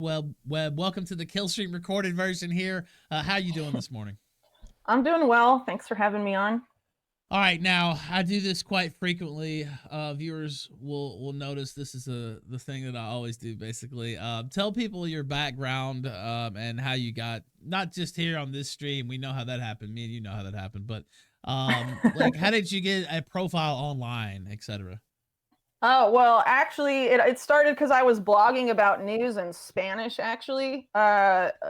Webb, welcome to the Killstream recorded version here. How you doing this morning? I'm doing well. Thanks for having me on. All right, now I do this quite frequently. Viewers will notice this is the thing that I always do. Basically, tell people your background and how you got not just here on this stream. We know how that happened. Me and you know how that happened, but like how did you get a profile online, etc. Oh, well, actually, it started because I was blogging about news in Spanish, actually,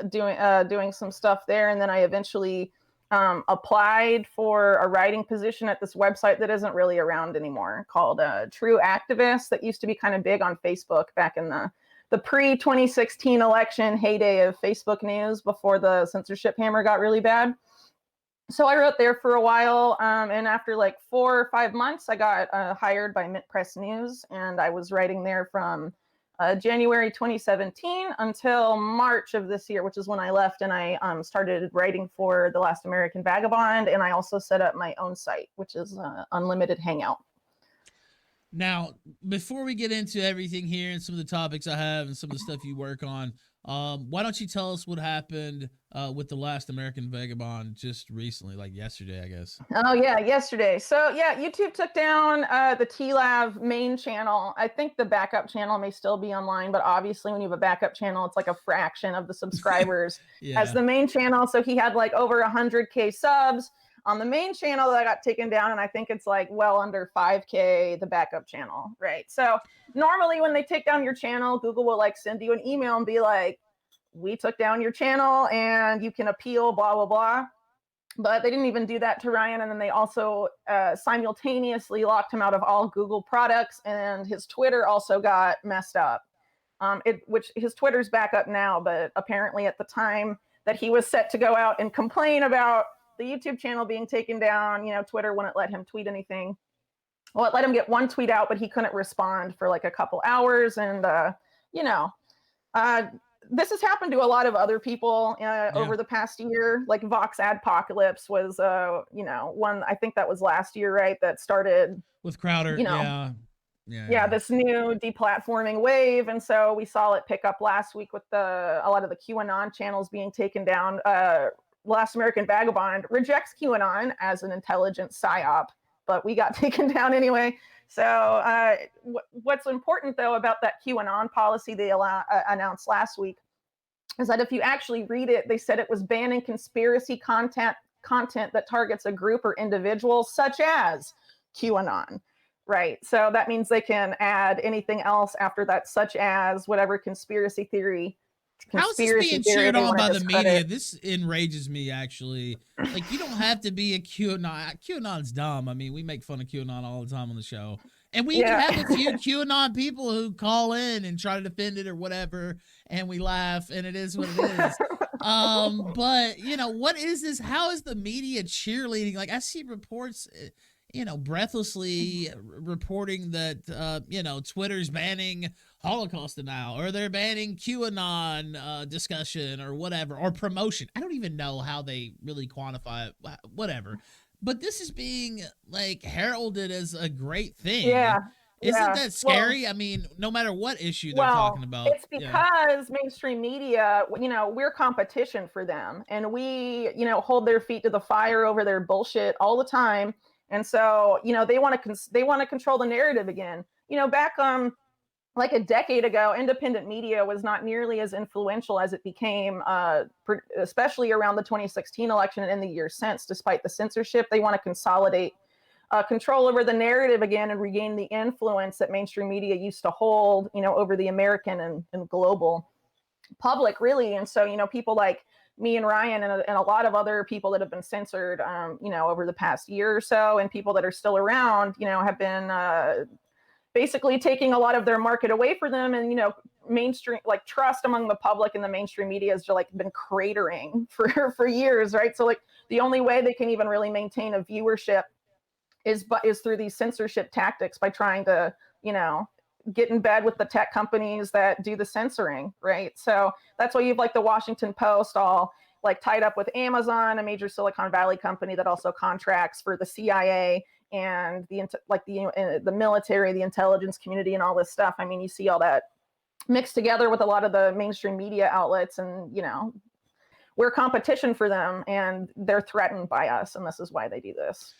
doing some stuff there. And then I eventually applied for a writing position at this website that isn't really around anymore called True Activist, that used to be kind of big on Facebook back in the pre-2016 election heyday of Facebook news before the censorship hammer got really bad. So I wrote there for a while, and after like 4 or 5 months, I got hired by Mint Press News, and I was writing there from January 2017 until March of this year, which is when I left, and I started writing for The Last American Vagabond, and I also set up my own site, which is Unlimited Hangout. Now, before we get into everything here and some of the topics I have and some of the stuff you work on, why don't you tell us what happened with The Last American Vagabond just recently, like yesterday, I guess? Oh yeah, yesterday. So yeah, YouTube took down the TLAV main channel. I think the backup channel may still be online, but obviously when you have a backup channel, it's like a fraction of the subscribers as Yeah. the main channel. So he had like over 100K subs on the main channel that got taken down, and I think it's like well under 5K the backup channel, right? So normally when they take down your channel, Google will like send you an email and be like, we took down your channel and you can appeal, blah blah blah. But they didn't even do that to Ryan, and then they also simultaneously locked him out of all Google products, and his Twitter also got messed up. Which his Twitter's back up now, but apparently at the time that he was set to go out and complain about the YouTube channel being taken down, Twitter wouldn't let him tweet anything. Well, it let him get one tweet out, but he couldn't respond for like a couple hours, and you know, uh, this has happened to a lot of other people Yeah. over the past year. Like Vox Adpocalypse was, one, I think that was last year, right? That started, With Crowder, you know, yeah. Yeah, yeah, yeah. this new deplatforming wave. And so we saw it pick up last week with a lot of the QAnon channels being taken down. Last American Vagabond rejects QAnon as an intelligent psyop, but we got taken down anyway. So what's important, though, about that QAnon policy they announced last week is that if you actually read it, they said it was banning conspiracy content that targets a group or individual, such as QAnon. Right. So that means they can add anything else after that, such as whatever How is this conspiracy being theory cheered they on want by to the media? discredit. This enrages me, actually. Like, you don't have to be a QAnon. QAnon's dumb. I mean, we make fun of QAnon all the time on the show. And we even Yeah. have a few QAnon people who call in and try to defend it or whatever, and we laugh, and it is what it is. But what is this? How is the media cheerleading? Like, I see reports, breathlessly reporting that Twitter's banning Holocaust denial, or they're banning QAnon discussion or whatever, or promotion. I don't even know how they really quantify it, whatever. But this is being like heralded as a great thing. Yeah. Isn't Yeah. that scary? I mean, no matter what issue they're talking Well, about. it's Yeah. because mainstream media, we're competition for them, and we, hold their feet to the fire over their bullshit all the time. And so, they want to control the narrative again. Back like a decade ago, independent media was not nearly as influential as it became, especially around the 2016 election and in the years since. Despite the censorship, they want to consolidate control over the narrative again and regain the influence that mainstream media used to hold, over the American and global public, really. And so, people like me and Ryan and a lot of other people that have been censored, over the past year or so, and people that are still around, have been basically taking a lot of their market away for them. And mainstream, like, trust among the public and the mainstream media has just like been cratering for years, right? So like the only way they can even really maintain a viewership is through these censorship tactics, by trying to get in bed with the tech companies that do the censoring, right? So that's why you have like the Washington Post all like tied up with Amazon, a major Silicon Valley company that also contracts for the CIA and the military, the intelligence community, and all this stuff. I mean, you see all that mixed together with a lot of the mainstream media outlets, and we're competition for them, and they're threatened by us, and this is why they do this.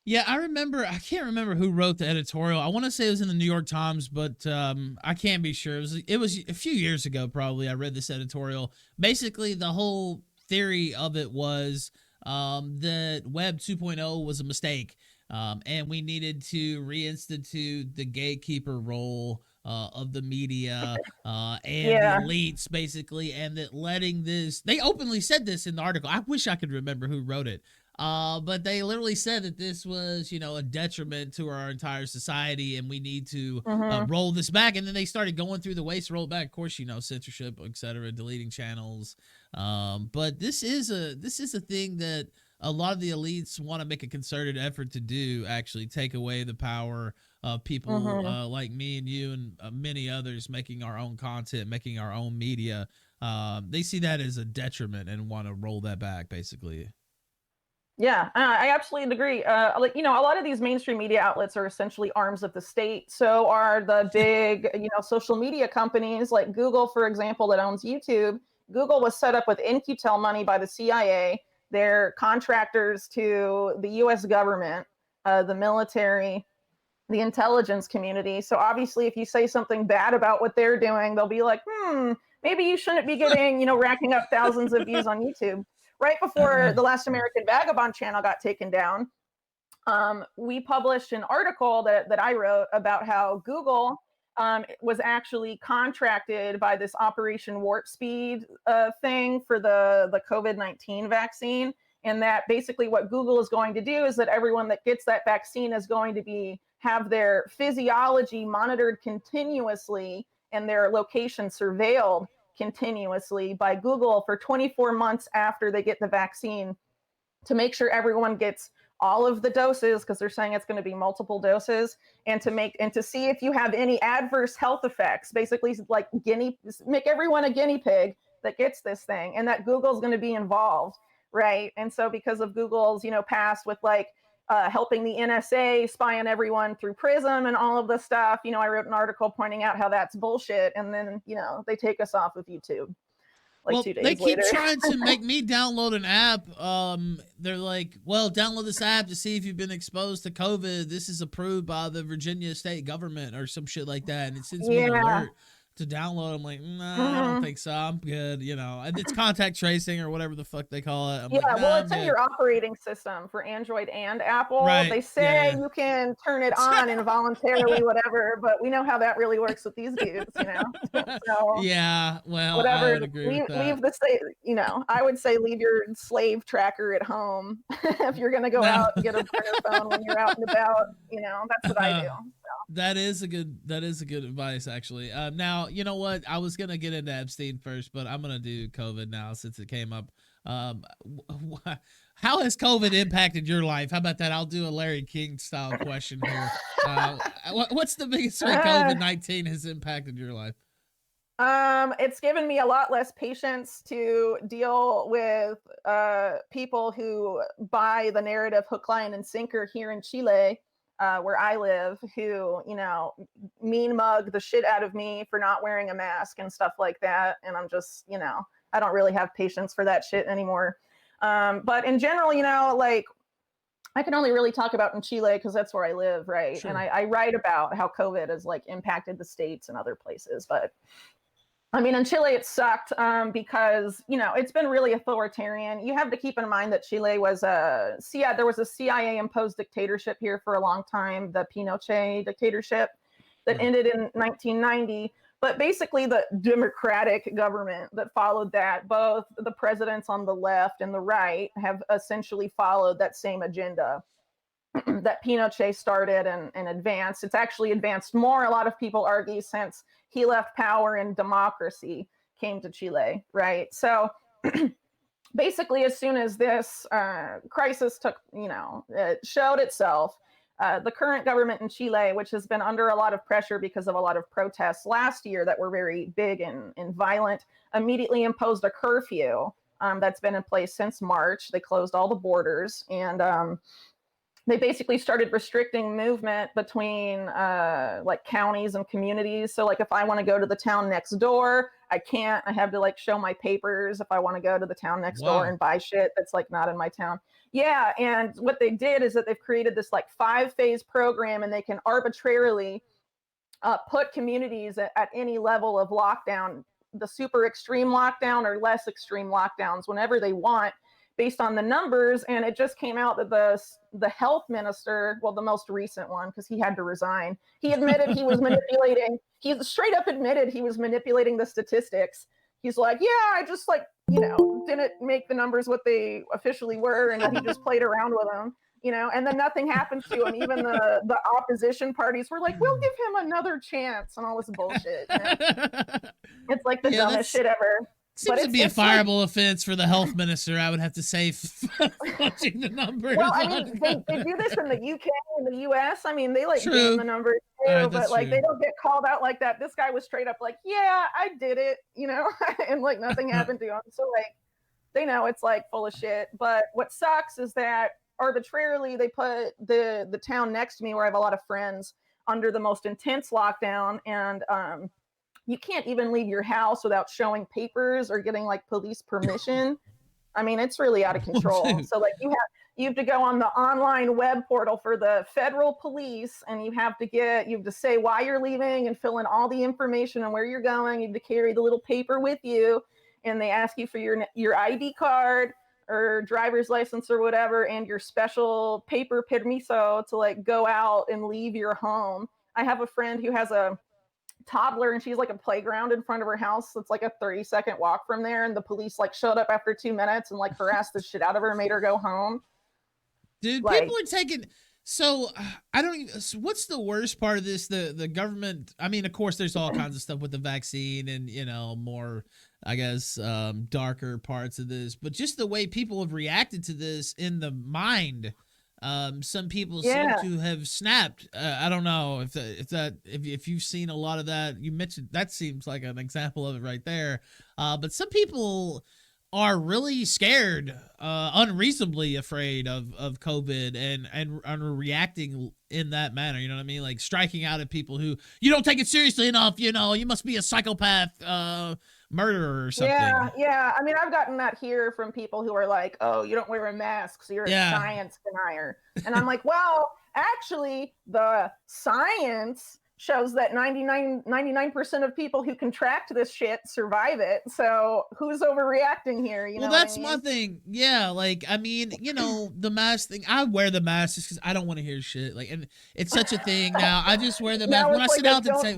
Yeah, I can't remember who wrote the editorial. I want to say it was in the New York Times, but I can't be sure. It was a few years ago, probably. I read this editorial. Basically, the whole theory of it was that Web 2.0 was a mistake, and we needed to reinstitute the gatekeeper role of the media and the Yeah. elites, basically, and that letting this, they openly said this in the article. I wish I could remember who wrote it. But they literally said that this was, a detriment to our entire society, and we need to Hmm. roll this back. And then they started going through the ways to roll it back. Of course, censorship, etc., deleting channels. But this is a thing that a lot of the elites want to make a concerted effort to do. Actually, take away the power of people Hmm. like me and you and many others making our own content, making our own media. They see that as a detriment and want to roll that back, basically. Yeah, I absolutely agree. A lot of these mainstream media outlets are essentially arms of the state. So are the big, social media companies like Google, for example, that owns YouTube. Google was set up with In-Q-Tel money by the CIA. They're contractors to the U.S. government, the military, the intelligence community. So obviously, if you say something bad about what they're doing, they'll be like, maybe you shouldn't be getting, racking up thousands of views on YouTube. Right before the Last American Vagabond channel got taken down, we published an article that I wrote about how Google was actually contracted by this Operation Warp Speed thing for the COVID-19 vaccine. And that basically what Google is going to do is that everyone that gets that vaccine is going to have their physiology monitored continuously and their location surveilled continuously by Google for 24 months after they get the vaccine, to make sure everyone gets all of the doses, because they're saying it's going to be multiple doses, and to see if you have any adverse health effects, basically like make everyone a guinea pig that gets this thing, and that Google's going to be involved, right? And so because of Google's past with helping the NSA spy on everyone through Prism and all of this stuff, I wrote an article pointing out how that's bullshit, and then they take us off of YouTube like Well, two they days keep later. trying to make me download an app. They're like, well, download this app to see if you've been exposed to COVID. This is approved by the Virginia state government or some shit like that. And it sends me an Yeah. alert to download. I'm like, nah, I don't Hmm. think so. I'm good. And it's contact tracing or whatever the fuck they call it. I'm like, Yeah, well, nah, I'm it's in good. your operating system for Android and Apple. Right. They Yeah. say you can turn it on involuntarily, whatever, but we know how that really works with these dudes. So Yeah. Well, I whatever, would agree with leave that. the I would say leave your slave tracker at home if you're gonna go Now, out and get a burner phone when you're out and about. That's what I do. that is a good advice, actually. Now you know what? I was gonna get into Epstein first, but I'm gonna do COVID now since it came up. Um, how has COVID impacted your life? How about that? I'll do a Larry King style question here. What's the biggest way Uh, COVID-19 has impacted your life? it's given me a lot less patience to deal with people who buy the narrative hook, line, and sinker here in Chile, where I live, who, mean mug the shit out of me for not wearing a mask and stuff like that. And I'm just, I don't really have patience for that shit anymore. But in general, like, I can only really talk about in Chile because that's where I live, right? And Sure. I write about how COVID has like impacted the States and other places. But I mean, in Chile, it sucked because it's been really authoritarian. You have to keep in mind that Chile was there was a CIA imposed dictatorship here for a long time, the Pinochet dictatorship that Right. ended in 1990. But basically, the democratic government that followed that, both the presidents on the left and the right, have essentially followed that same agenda that Pinochet started and advanced. It's actually advanced more, a lot of people argue, since he left power and democracy came to Chile, right? So basically, as soon as this crisis showed itself, the current government in Chile, which has been under a lot of pressure because of a lot of protests last year that were very big and violent, immediately imposed a curfew that's been in place since March. They closed all the borders, and they basically started restricting movement between like counties and communities. So like if I want to go to the town next door, I can't. I have to like show my papers if I want to go to the town next door Wow. and buy shit that's like not in my town. Yeah, and what they did is that they've created this like 5-phase program, and they can arbitrarily put communities at any level of lockdown, the super extreme lockdown or less extreme lockdowns, whenever they want, based on the numbers. And it just came out that the health minister, well, the most recent one, because he had to resign, he admitted he was manipulating. He straight up admitted he was manipulating the statistics. He's like, yeah, I just like, didn't make the numbers what they officially were, and that he just played around with them. And then nothing happened to him. Even the opposition parties were like, we'll give him another chance and all this bullshit. It's like the Yeah, dumbest shit ever. Seems to be a fireable offense for the health minister, I would have to say, fudging the numbers. Well, I mean, they do this in the UK and the US. I mean, they like True. game the numbers too, Right, but like true. they don't get called out like that. This guy was straight up like, yeah, I did it, and like nothing happened to him. So like they know it's like full of shit. But what sucks is that arbitrarily they put the town next to me, where I have a lot of friends, under the most intense lockdown, and you can't even leave your house without showing papers or getting like police permission. I mean, it's really out of control. So like you have to go on the online web portal for the federal police, and you have to say why you're leaving and fill in all the information on where you're going. You have to carry the little paper with you, and they ask you for your ID card or driver's license or whatever, and your special paper permiso to like go out and leave your home. I have a friend who has a toddler, and she's like a playground in front of her house. It's like a 30-second walk from there, and the police like showed up after 2 minutes and like harassed the shit out of her and made her go home. Dude, like, people are taking. So I don't even. What's the worst part of this? The government. I mean, of course, there's all kinds of stuff with the vaccine and more, I guess, darker parts of this. But just the way people have reacted to this in the mind. Some people seem to have snapped. I don't know if you've seen a lot of that. You mentioned that seems like an example of it right there. But some people are really scared, unreasonably afraid of COVID and are reacting in that manner. You know what I mean? Like striking out at people who you don't take it seriously enough. You must be a psychopath, murderer or something. Yeah. I mean, I've gotten that here from people who are like, "Oh, you don't wear a mask, so you're a science denier." And I'm like, well, actually, the science shows that 99% of people who contract this shit survive it. So who's overreacting here? Well, that's my thing. Yeah, like I mean, the mask thing. I wear the mask just because I don't want to hear shit. Like, and it's such a thing now. I just wear the mask when I sit down and say,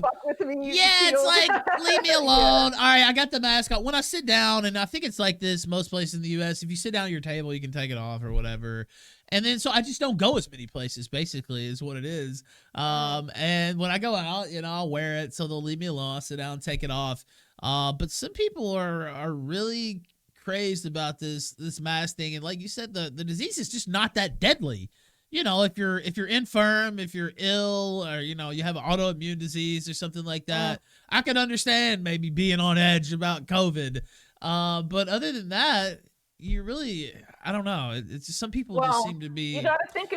"Yeah, it's like leave me alone." All right, I got the mask on. When I sit down, and I think it's like this most places in the U.S. If you sit down at your table, you can take it off or whatever. And then, so I just don't go as many places, basically, is what it is. And when I go out, I'll wear it, so they'll leave me alone. I'll sit down and take it off. But some people are really crazed about this mask thing. And like you said, the disease is just not that deadly. If you're infirm, if you're ill, or, you have an autoimmune disease or something like that, I can understand maybe being on edge about COVID. But other than that, you really, I don't know. It's just some people just seem to be. You got to think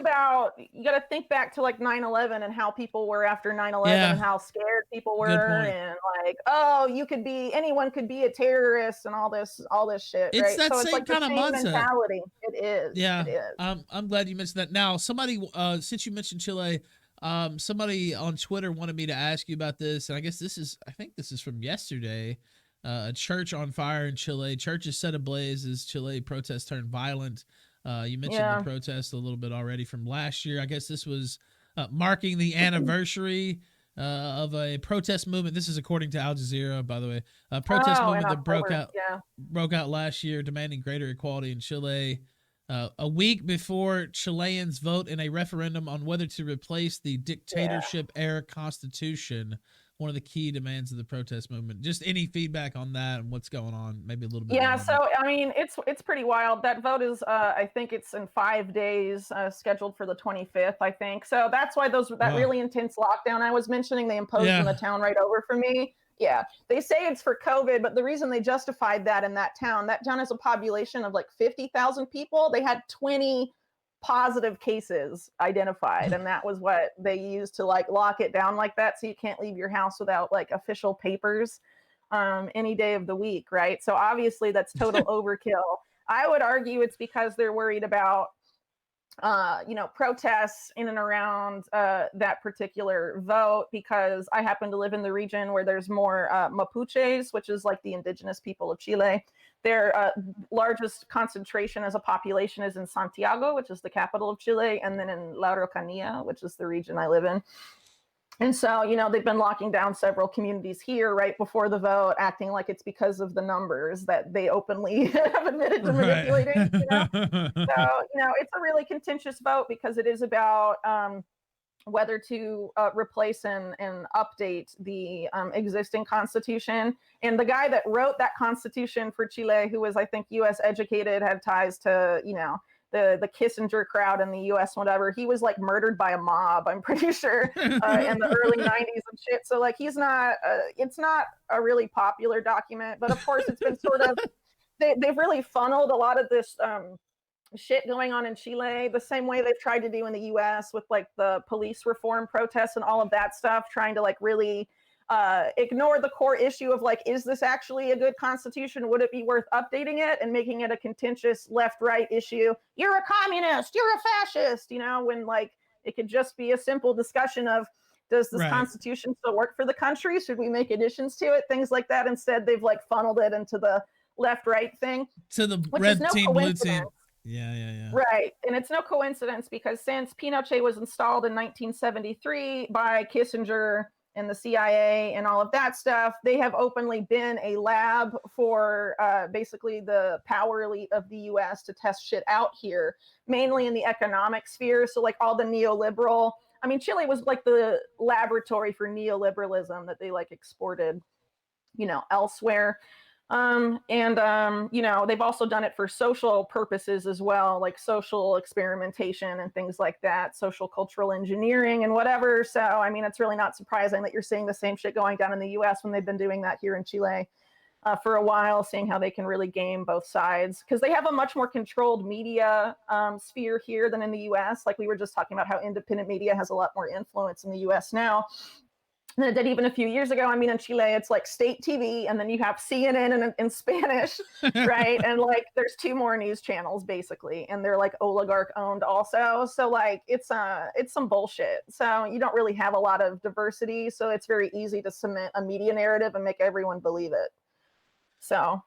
back to like 9/11 and how people were after 9/11 and how scared people were, and like, oh, anyone could be a terrorist and all this shit. It's right? that so same it's like kind of mindset. mentality. It is. Yeah. It is. I'm glad you mentioned that. Now, somebody, since you mentioned Chile, somebody on Twitter wanted me to ask you about this, and I think this is from yesterday. A church on fire in Chile. Churches set ablaze as Chile protests turned violent. You mentioned the protest a little bit already from last year. I guess this was marking the anniversary of a protest movement. This is according to Al Jazeera, by the way. A protest movement that broke out last year demanding greater equality in Chile. A week before Chileans vote in a referendum on whether to replace the dictatorship-era constitution. One of the key demands of the protest movement. Just any feedback on that and what's going on, maybe a little bit. Yeah, so I mean, it's pretty wild. That vote is, I think it's in 5 days, scheduled for the 25th, I think. So that's why that really intense lockdown I was mentioning, they imposed in the town right over for me. Yeah, they say it's for COVID, but the reason they justified that in that town has a population of like 50,000 people. They had 20 positive cases identified, and that was what they used to like lock it down like that, so you can't leave your house without like official papers any day of the week, right? So obviously that's total overkill. I would argue it's because they're worried about protests in and around that particular vote, because I happen to live in the region where there's more Mapuches, which is like the indigenous people of Chile. Their largest concentration as a population is in Santiago, which is the capital of Chile, and then in La Araucanía, which is the region I live in. And so, they've been locking down several communities here right before the vote, acting like it's because of the numbers that they openly have admitted to manipulating. So, it's a really contentious vote because it is about whether to replace and update the existing constitution. And the guy that wrote that constitution for Chile, who was, I think, U.S. educated, had ties to, the Kissinger crowd in the U.S., whatever, he was like murdered by a mob, I'm pretty sure, in the early 90s and shit. So like he's not, it's not a really popular document, but of course it's been sort of, they've really funneled a lot of this shit going on in Chile the same way they've tried to do in the US with like the police reform protests and all of that stuff, trying to like really ignore the core issue of like, is this actually a good constitution? Would it be worth updating it, and making it a contentious left-right issue? You're a communist, you're a fascist, when like it could just be a simple discussion of, does this constitution still work for the country? Should we make additions to it? Things like that. Instead, they've like funneled it into the left-right thing. To the red team, blue team. Yeah. Right. And it's no coincidence, because since Pinochet was installed in 1973 by Kissinger and the CIA and all of that stuff, they have openly been a lab for basically the power elite of the US to test shit out here, mainly in the economic sphere. So like all the neoliberal, I mean, Chile was like the laboratory for neoliberalism that they like exported, elsewhere. They've also done it for social purposes as well, like social experimentation and things like that, social cultural engineering and whatever. So, I mean, it's really not surprising that you're seeing the same shit going down in the US when they've been doing that here in Chile for a while, seeing how they can really game both sides, because they have a much more controlled media sphere here than in the US. Like we were just talking about how independent media has a lot more influence in the US now than it did even a few years ago. I mean, in Chile, it's like state TV, and then you have CNN in Spanish, right? And like, there's 2 more news channels basically, and they're like oligarch owned also. So like, it's some bullshit. So you don't really have a lot of diversity. So it's very easy to cement a media narrative and make everyone believe it. So.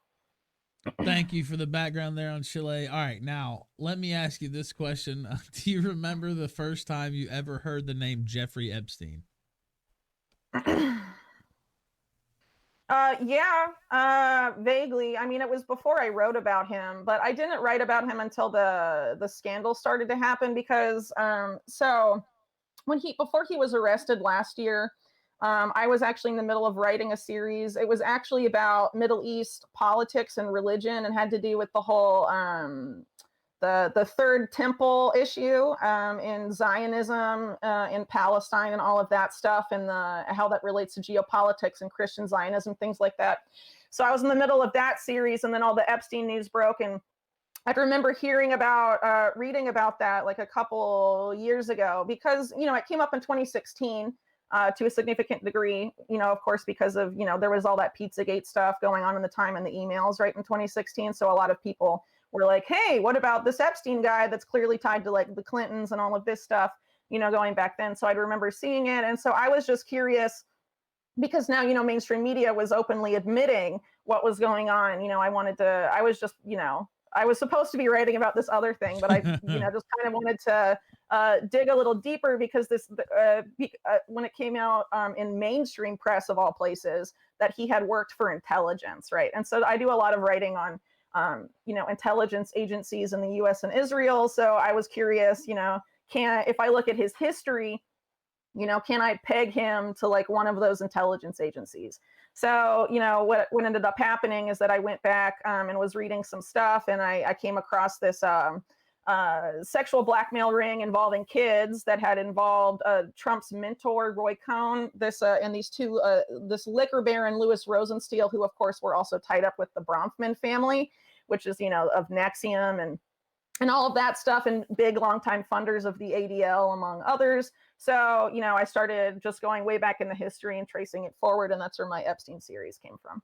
Thank you for the background there on Chile. All right, now let me ask you this question: do you remember the first time you ever heard the name Jeffrey Epstein? Vaguely. I mean, it was before I wrote about him, but I didn't write about him until the scandal started to happen, because so before he was arrested last year, I was actually in the middle of writing a series. It was actually about Middle East politics and religion, and had to do with the whole the Third Temple issue in Zionism in Palestine and all of that stuff, and how that relates to geopolitics and Christian Zionism, things like that. So I was in the middle of that series, and then all the Epstein news broke, and I remember reading about that like a couple years ago, because it came up in 2016 to a significant degree, of course, because of there was all that Pizzagate stuff going on in the time, and the emails right in 2016. So a lot of people were like, hey, what about this Epstein guy that's clearly tied to like the Clintons and all of this stuff, going back then. So I remember seeing it. And so I was just curious, because now, mainstream media was openly admitting what was going on. I was supposed to be writing about this other thing, but I, just kind of wanted to dig a little deeper, because when it came out in mainstream press of all places, that he had worked for intelligence, right? And so I do a lot of writing on intelligence agencies in the US and Israel. So I was curious, if I look at his history, can I peg him to like one of those intelligence agencies? So, what ended up happening is that I went back and was reading some stuff, and I came across this sexual blackmail ring involving kids that had involved Trump's mentor, Roy Cohn, and these two, this liquor baron, Louis Rosenstiel, who of course were also tied up with the Bronfman family, which is, of Nexium and and all of that stuff, and big longtime funders of the ADL, among others. So, I started just going way back in the history and tracing it forward, and that's where my Epstein series came from.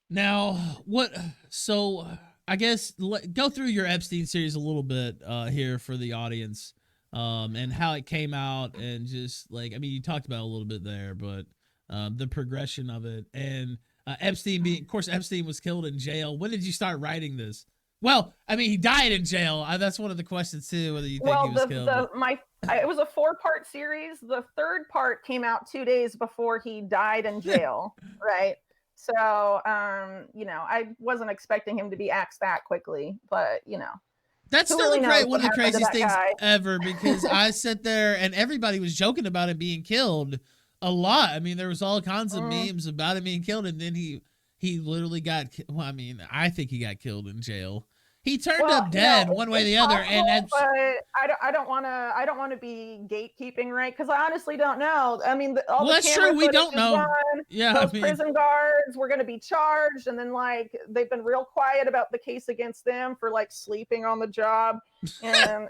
Now, what? So, I guess go through your Epstein series a little bit here for the audience, and how it came out, and just like, I mean, you talked about it a little bit there, but the progression of it, and Epstein being, of course, Epstein was killed in jail. When did you start writing this? Well, I mean, he died in jail. That's one of the questions too, whether you think he was killed. It was a 4-part series. The third part came out 2 days before he died in jail, right? So, I wasn't expecting him to be axed that quickly, but that's still really one of the craziest things ever, because I sat there and everybody was joking about him being killed a lot. I mean, there was all kinds of memes about him being killed, and then he literally got. Well, I mean, I think he got killed in jail. He turned up dead one way or the other, and that's. But I don't want to be gatekeeping, right? Because I honestly don't know. I mean, that's true. We don't know. Those prison guards were going to be charged, and then they've been real quiet about the case against them for sleeping on the job, and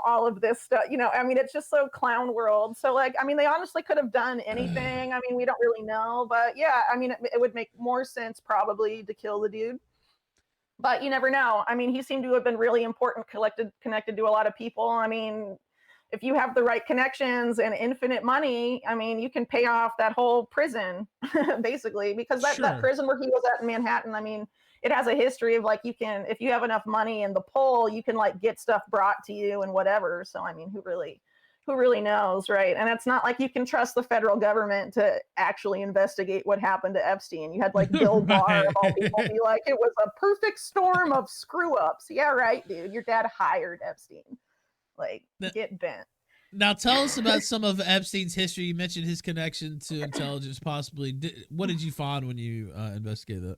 all of this stuff. I mean, it's just so clown world. So I mean, they honestly could have done anything. I mean, we don't really know, but yeah, I mean, it would make more sense probably to kill the dude. But you never know. I mean, he seemed to have been really important, connected to a lot of people. I mean, if you have the right connections and infinite money, I mean, you can pay off that whole prison, basically, because that prison where he was at in Manhattan, I mean, it has a history of if you have enough money in the poll, you can get stuff brought to you and whatever. So, I mean, who really knows, right? And it's not like you can trust the federal government to actually investigate what happened to Epstein. You had Bill Barr of all people be like, it was a perfect storm of screw ups. Yeah, right, dude. Your dad hired Epstein. Get bent. Now tell us about some of Epstein's history. You mentioned his connection to intelligence, possibly. What did you find when you investigated that?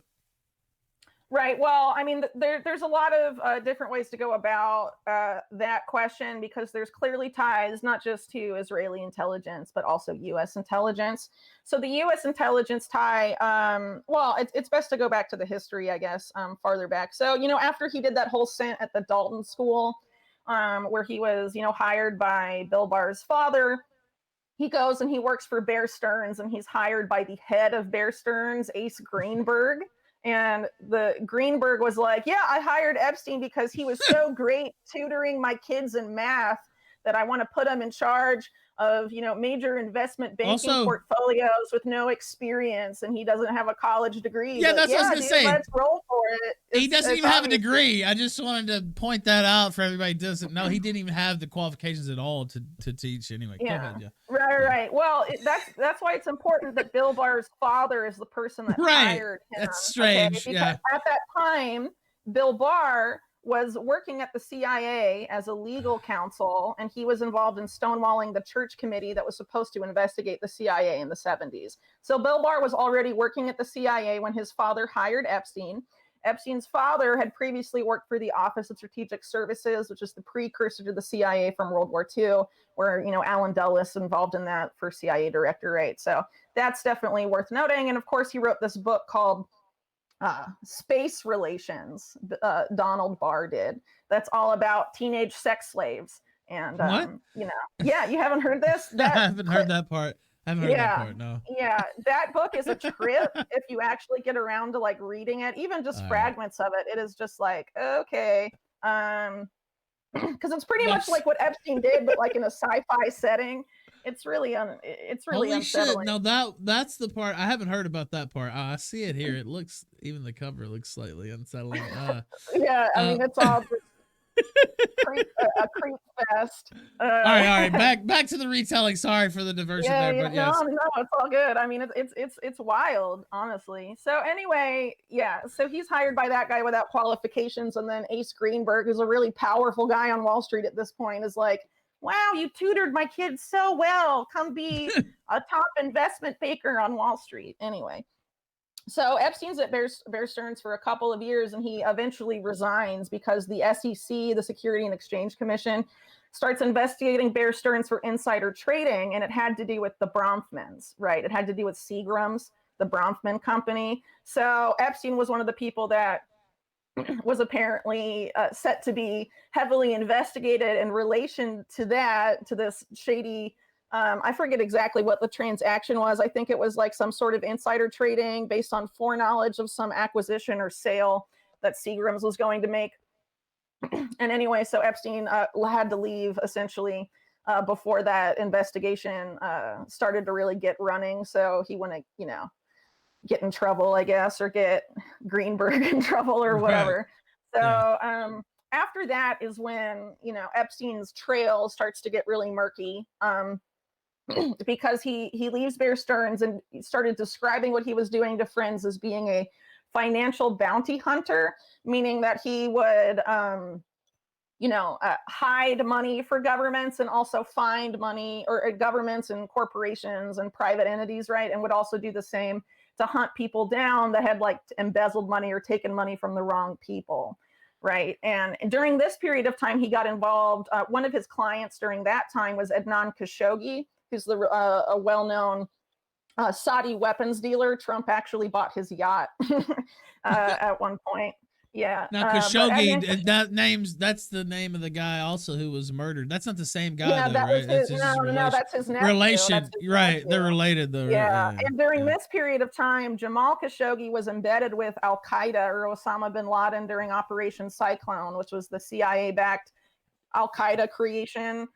Right. Well, I mean, there's a lot of different ways to go about that question, because there's clearly ties not just to Israeli intelligence, but also U.S. intelligence. So the U.S. intelligence tie, well, it's best to go back to the history, I guess, farther back. So, after he did that whole stint at the Dalton School, where he was, hired by Bill Barr's father, he goes and he works for Bear Stearns, and he's hired by the head of Bear Stearns, Ace Greenberg. And the Greenberg was like, yeah, I hired Epstein because he was so great tutoring my kids in math that I want to put him in charge of, major investment banking portfolios with no experience, and he doesn't have a college degree. Yeah, that's what I was going to say. Let's roll for it. He doesn't even have a degree. I just wanted to point that out for everybody who doesn't know. He didn't even have the qualifications at all to teach anyway. Yeah. Go ahead, yeah. Right. Well, that's why it's important that Bill Barr's father is the person that hired him. That's strange. Okay? Because at that time, Bill Barr was working at the CIA as a legal counsel, and he was involved in stonewalling the church committee that was supposed to investigate the CIA in the 70s. So Bill Barr was already working at the CIA when his father hired Epstein. Epstein's father had previously worked for the Office of Strategic Services, which is the precursor to the CIA from World War II, where, Allen Dulles involved in that for CIA director, right? So that's definitely worth noting. And of course, he wrote this book called Space Relations, Donald Barr did. That's all about teenage sex slaves. And, yeah, you haven't heard this? I haven't heard that part. I haven't heard that part, no. Yeah, that book is a trip if you actually get around to reading it, even just fragments of it. It is just okay. Because it's pretty much like what Epstein did, but in a sci-fi setting. It's really Holy unsettling. shit! No, that's the part I haven't heard about. That part. I see it here. It looks, even the cover looks slightly unsettling. Yeah, I mean, it's all a creep fest. All right. Back to the retelling. Sorry for the diversion there, but yes. No, it's all good. I mean, it's wild, honestly. So anyway, yeah. So he's hired by that guy without qualifications, and then Ace Greenberg, who's a really powerful guy on Wall Street at this point, is like, wow, you tutored my kids so well. Come be a top investment banker on Wall Street. Anyway, so Epstein's at Bear Stearns for a couple of years, and he eventually resigns because the SEC, the Security and Exchange Commission, starts investigating Bear Stearns for insider trading, and it had to do with the Bronfmans, right? It had to do with Seagram's, the Bronfman company. So Epstein was one of the people that was apparently set to be heavily investigated in relation to this shady. I forget exactly what the transaction was. I think it was like some sort of insider trading based on foreknowledge of some acquisition or sale that Seagram's was going to make. And anyway, so Epstein had to leave essentially before that investigation started to really get running. So he wouldn't, get in trouble, I guess, or get Greenberg in trouble or Right. whatever. Yeah. So after that is when, Epstein's trail starts to get really murky. Because he leaves Bear Stearns and started describing what he was doing to friends as being a financial bounty hunter, meaning that he would hide money for governments and also find money or governments and corporations and private entities, right? And would also do the same to hunt people down that had like embezzled money or taken money from the wrong people, right? And during this period of time, he got involved. One of his clients during that time was Adnan Khashoggi, who's a well-known Saudi weapons dealer. Trump actually bought his yacht at one point. Yeah, Now but Khashoggi, Adnan that's the name of the guy also who was murdered. That's not the same guy Yeah, though, that was right? That's his. just No, his no, no, relation. that's his nephew. That's Relation, his right? They're nephew. related though, right? Yeah, Yeah, and during yeah. this period of time, Jamal Khashoggi was embedded with Al Qaeda or Osama bin Laden during Operation Cyclone, which was the CIA-backed Al Qaeda creation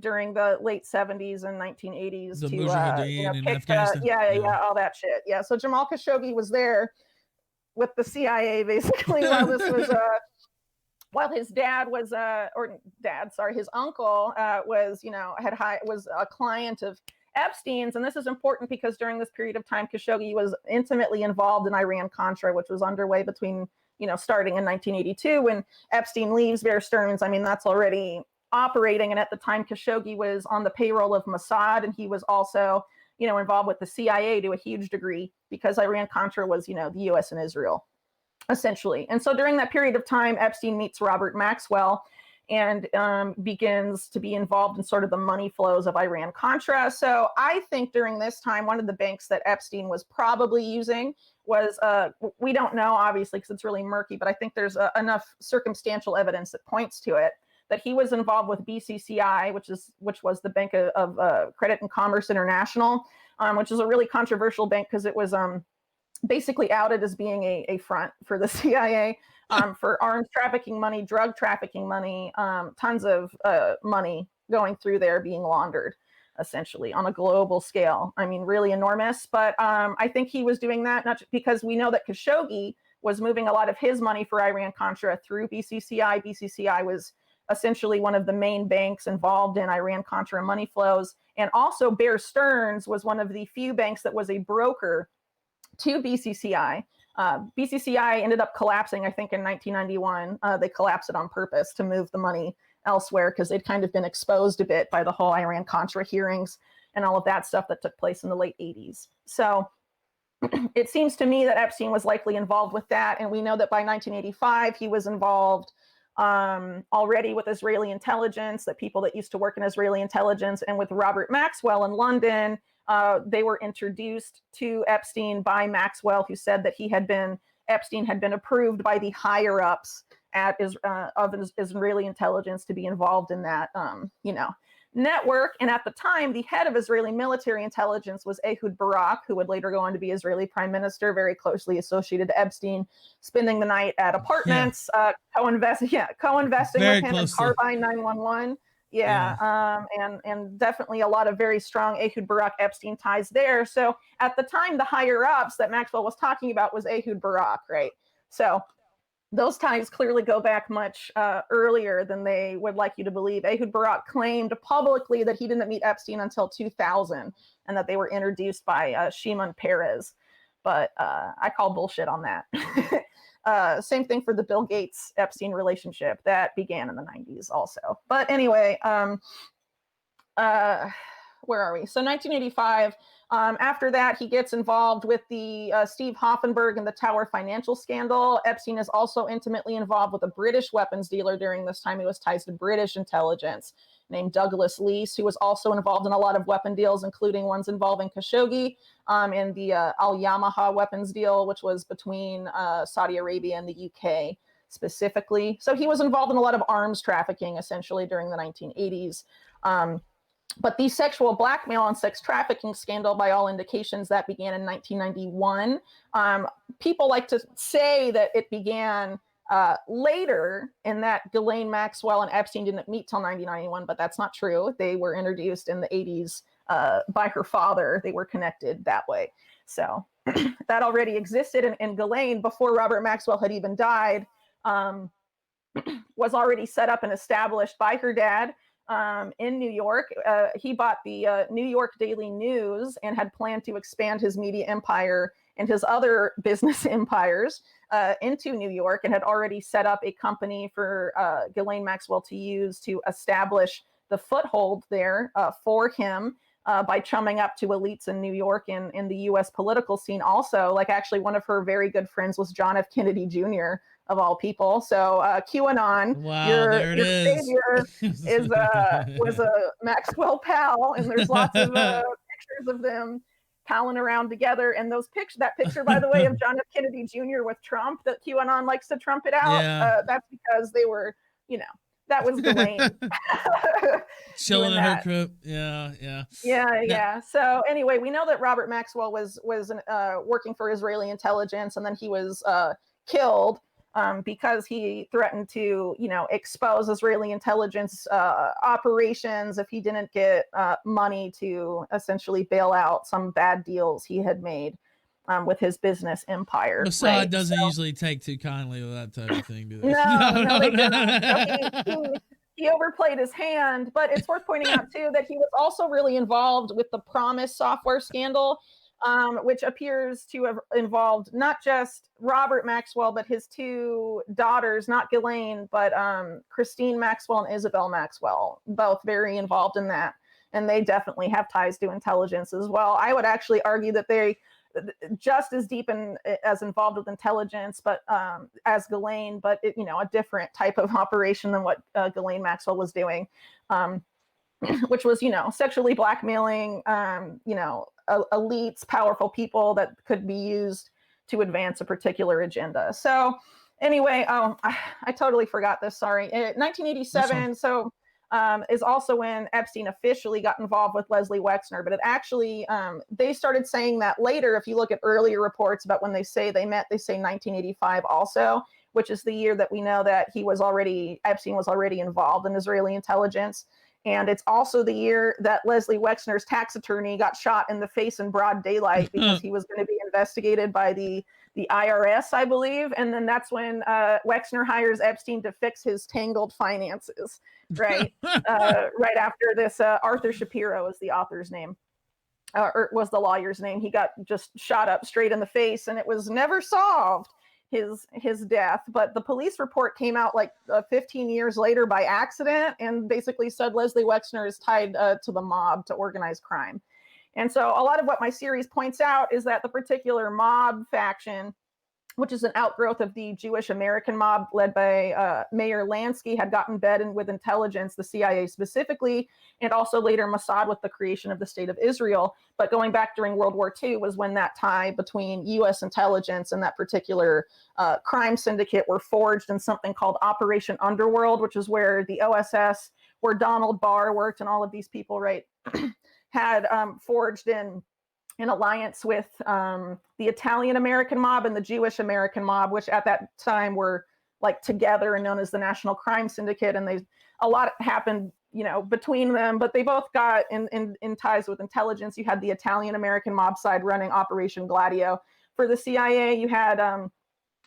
during the late 70s and 1980s The to Mujahideen in kick Afghanistan. yeah, Yeah. yeah, all that shit. Yeah, so Jamal Khashoggi was there with the CIA basically while this was while his dad was his uncle was was a client of Epstein's. And this is important because during this period of time Khashoggi was intimately involved in Iran Contra, which was underway between starting in 1982 when Epstein leaves Bear Stearns. I mean, that's already operating, and at the time Khashoggi was on the payroll of Mossad, and he was also involved with the CIA to a huge degree because Iran Contra was the US and Israel essentially. And so during that period of time, Epstein meets Robert Maxwell and begins to be involved in sort of the money flows of Iran Contra. So I think during this time, one of the banks that Epstein was probably using was, we don't know obviously because it's really murky, but I think there's enough circumstantial evidence that points to it, that he was involved with BCCI, which was the Bank of Credit and Commerce International, which is a really controversial bank because it was basically outed as being a front for the CIA for arms trafficking money, drug trafficking money, tons of money going through there being laundered essentially on a global scale. I mean, really enormous. But I think he was doing that not because we know that Khashoggi was moving a lot of his money for Iran Contra through BCCI. BCCI was essentially one of the main banks involved in Iran Contra money flows. And also Bear Stearns was one of the few banks that was a broker to BCCI. BCCI ended up collapsing, I think, in 1991. They collapsed it on purpose to move the money elsewhere because they'd kind of been exposed a bit by the whole Iran Contra hearings and all of that stuff that took place in the late 80s. So it seems to me that Epstein was likely involved with that. And we know that by 1985, he was involved already with Israeli intelligence, that people that used to work in Israeli intelligence, and with Robert Maxwell in London. They were introduced to Epstein by Maxwell, who said that Epstein had been approved by the higher ups of Israeli intelligence to be involved in that, network. And at the time, the head of Israeli military intelligence was Ehud Barak, who would later go on to be Israeli prime minister, very closely associated to Epstein, spending the night at Yeah. apartments, co-investing Very with him in closely. Carbine 911. Yeah. Yeah, and definitely a lot of very strong Ehud Barak Epstein ties there. So at the time, the higher ups that Maxwell was talking about was Ehud Barak, right? So those ties clearly go back much earlier than they would like you to believe. Ehud Barak claimed publicly that he didn't meet Epstein until 2000 and that they were introduced by Shimon Peres. But I call bullshit on that. Same thing for the Bill Gates Epstein relationship that began in the 90s also. But anyway, where are we? So 1985, After that, he gets involved with the Steve Hoffenberg and the Tower financial scandal. Epstein is also intimately involved with a British weapons dealer during this time. He was ties to British intelligence named Douglas Leese, who was also involved in a lot of weapon deals, including ones involving Khashoggi and the Al Yamaha weapons deal, which was between Saudi Arabia and the UK specifically. So he was involved in a lot of arms trafficking, essentially, during the 1980s. But the sexual blackmail and sex trafficking scandal, by all indications, that began in 1991. People like to say that it began later, and that Ghislaine Maxwell and Epstein didn't meet till 1991, but that's not true. They were introduced in the 80s by her father. They were connected that way. So that already existed. And Ghislaine, before Robert Maxwell had even died, was already set up and established by her dad in New York. He bought the New York Daily News and had planned to expand his media empire and his other business empires into New York, and had already set up a company for Ghislaine Maxwell to use to establish the foothold there for him by chumming up to elites in New York and in the U.S. political scene also. Like, actually, one of her very good friends was John F. Kennedy Jr., of all people. So QAnon, Wow, your there savior was a Maxwell pal, and there's lots of pictures of them palling around together. And that picture, by the way, of John F. Kennedy Jr. with Trump, that QAnon likes to trump it out. Yeah. That's because they were, that was Ghislaine chilling in her crib. Yeah. So anyway, we know that Robert Maxwell was working for Israeli intelligence, and then he was killed because he threatened to, expose Israeli intelligence operations if he didn't get money to essentially bail out some bad deals he had made with his business empire. Mossad doesn't usually take too kindly with that type of thing, do they? No, they don't. So he overplayed his hand, but it's worth pointing out, too, that he was also really involved with the Promise software scandal, which appears to have involved not just Robert Maxwell, but his two daughters, not Ghislaine, but Christine Maxwell and Isabel Maxwell, both very involved in that. And they definitely have ties to intelligence as well. I would actually argue that they just as deep as involved with intelligence, but as Ghislaine, but a different type of operation than what Ghislaine Maxwell was doing, which was, sexually blackmailing, elites, powerful people that could be used to advance a particular agenda. So anyway, I totally forgot this. Sorry. 1987. So is also when Epstein officially got involved with Leslie Wexner, but it actually, they started saying that later. If you look at earlier reports about when they say they met, they say 1985 also, which is the year that we know that Epstein was already involved in Israeli intelligence. And it's also the year that Leslie Wexner's tax attorney got shot in the face in broad daylight because he was going to be investigated by the IRS, I believe. And then that's when Wexner hires Epstein to fix his tangled finances, right? Right after this, Arthur Shapiro is the author's name, or was the lawyer's name. He got just shot up straight in the face, and it was never solved, his death. But the police report came out like 15 years later by accident, and basically said Leslie Wexner is tied to the mob, to organized crime. And so a lot of what my series points out is that the particular mob faction, which is an outgrowth of the Jewish American mob led by Meyer Lansky, had gotten embedded with intelligence, the CIA specifically, and also later Mossad with the creation of the State of Israel. But going back during World War II was when that tie between U.S. intelligence and that particular crime syndicate were forged in something called Operation Underworld, which is where the OSS, where Donald Barr worked, and all of these people, right, had forged in alliance with the Italian American mob and the Jewish American mob, which at that time were like together and known as the National Crime Syndicate. And a lot happened, between them, but they both got in ties with intelligence. You had the Italian American mob side running Operation Gladio. For the CIA, you had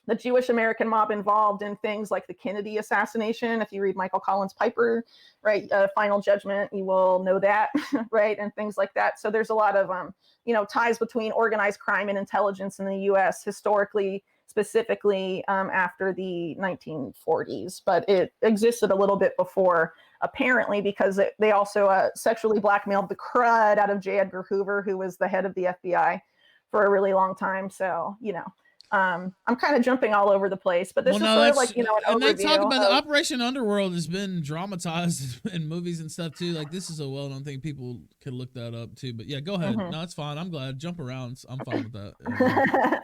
the Jewish American mob involved in things like the Kennedy assassination. If you read Michael Collins Piper, right, Final Judgment, you will know that, right, and things like that. So there's a lot of ties between organized crime and intelligence in the U.S. historically, specifically after the 1940s, but it existed a little bit before, apparently, because they also sexually blackmailed the crud out of J. Edgar Hoover, who was the head of the FBI for a really long time. So, I'm kind of jumping all over the place, but this is sort of like, an and they talk overview about of, the Operation Underworld has been dramatized in movies and stuff too. Like this is a well-known thing. People could look that up too. But yeah, go ahead. Mhm. No, it's fine. I'm glad. Jump around. I'm fine with that. Yeah.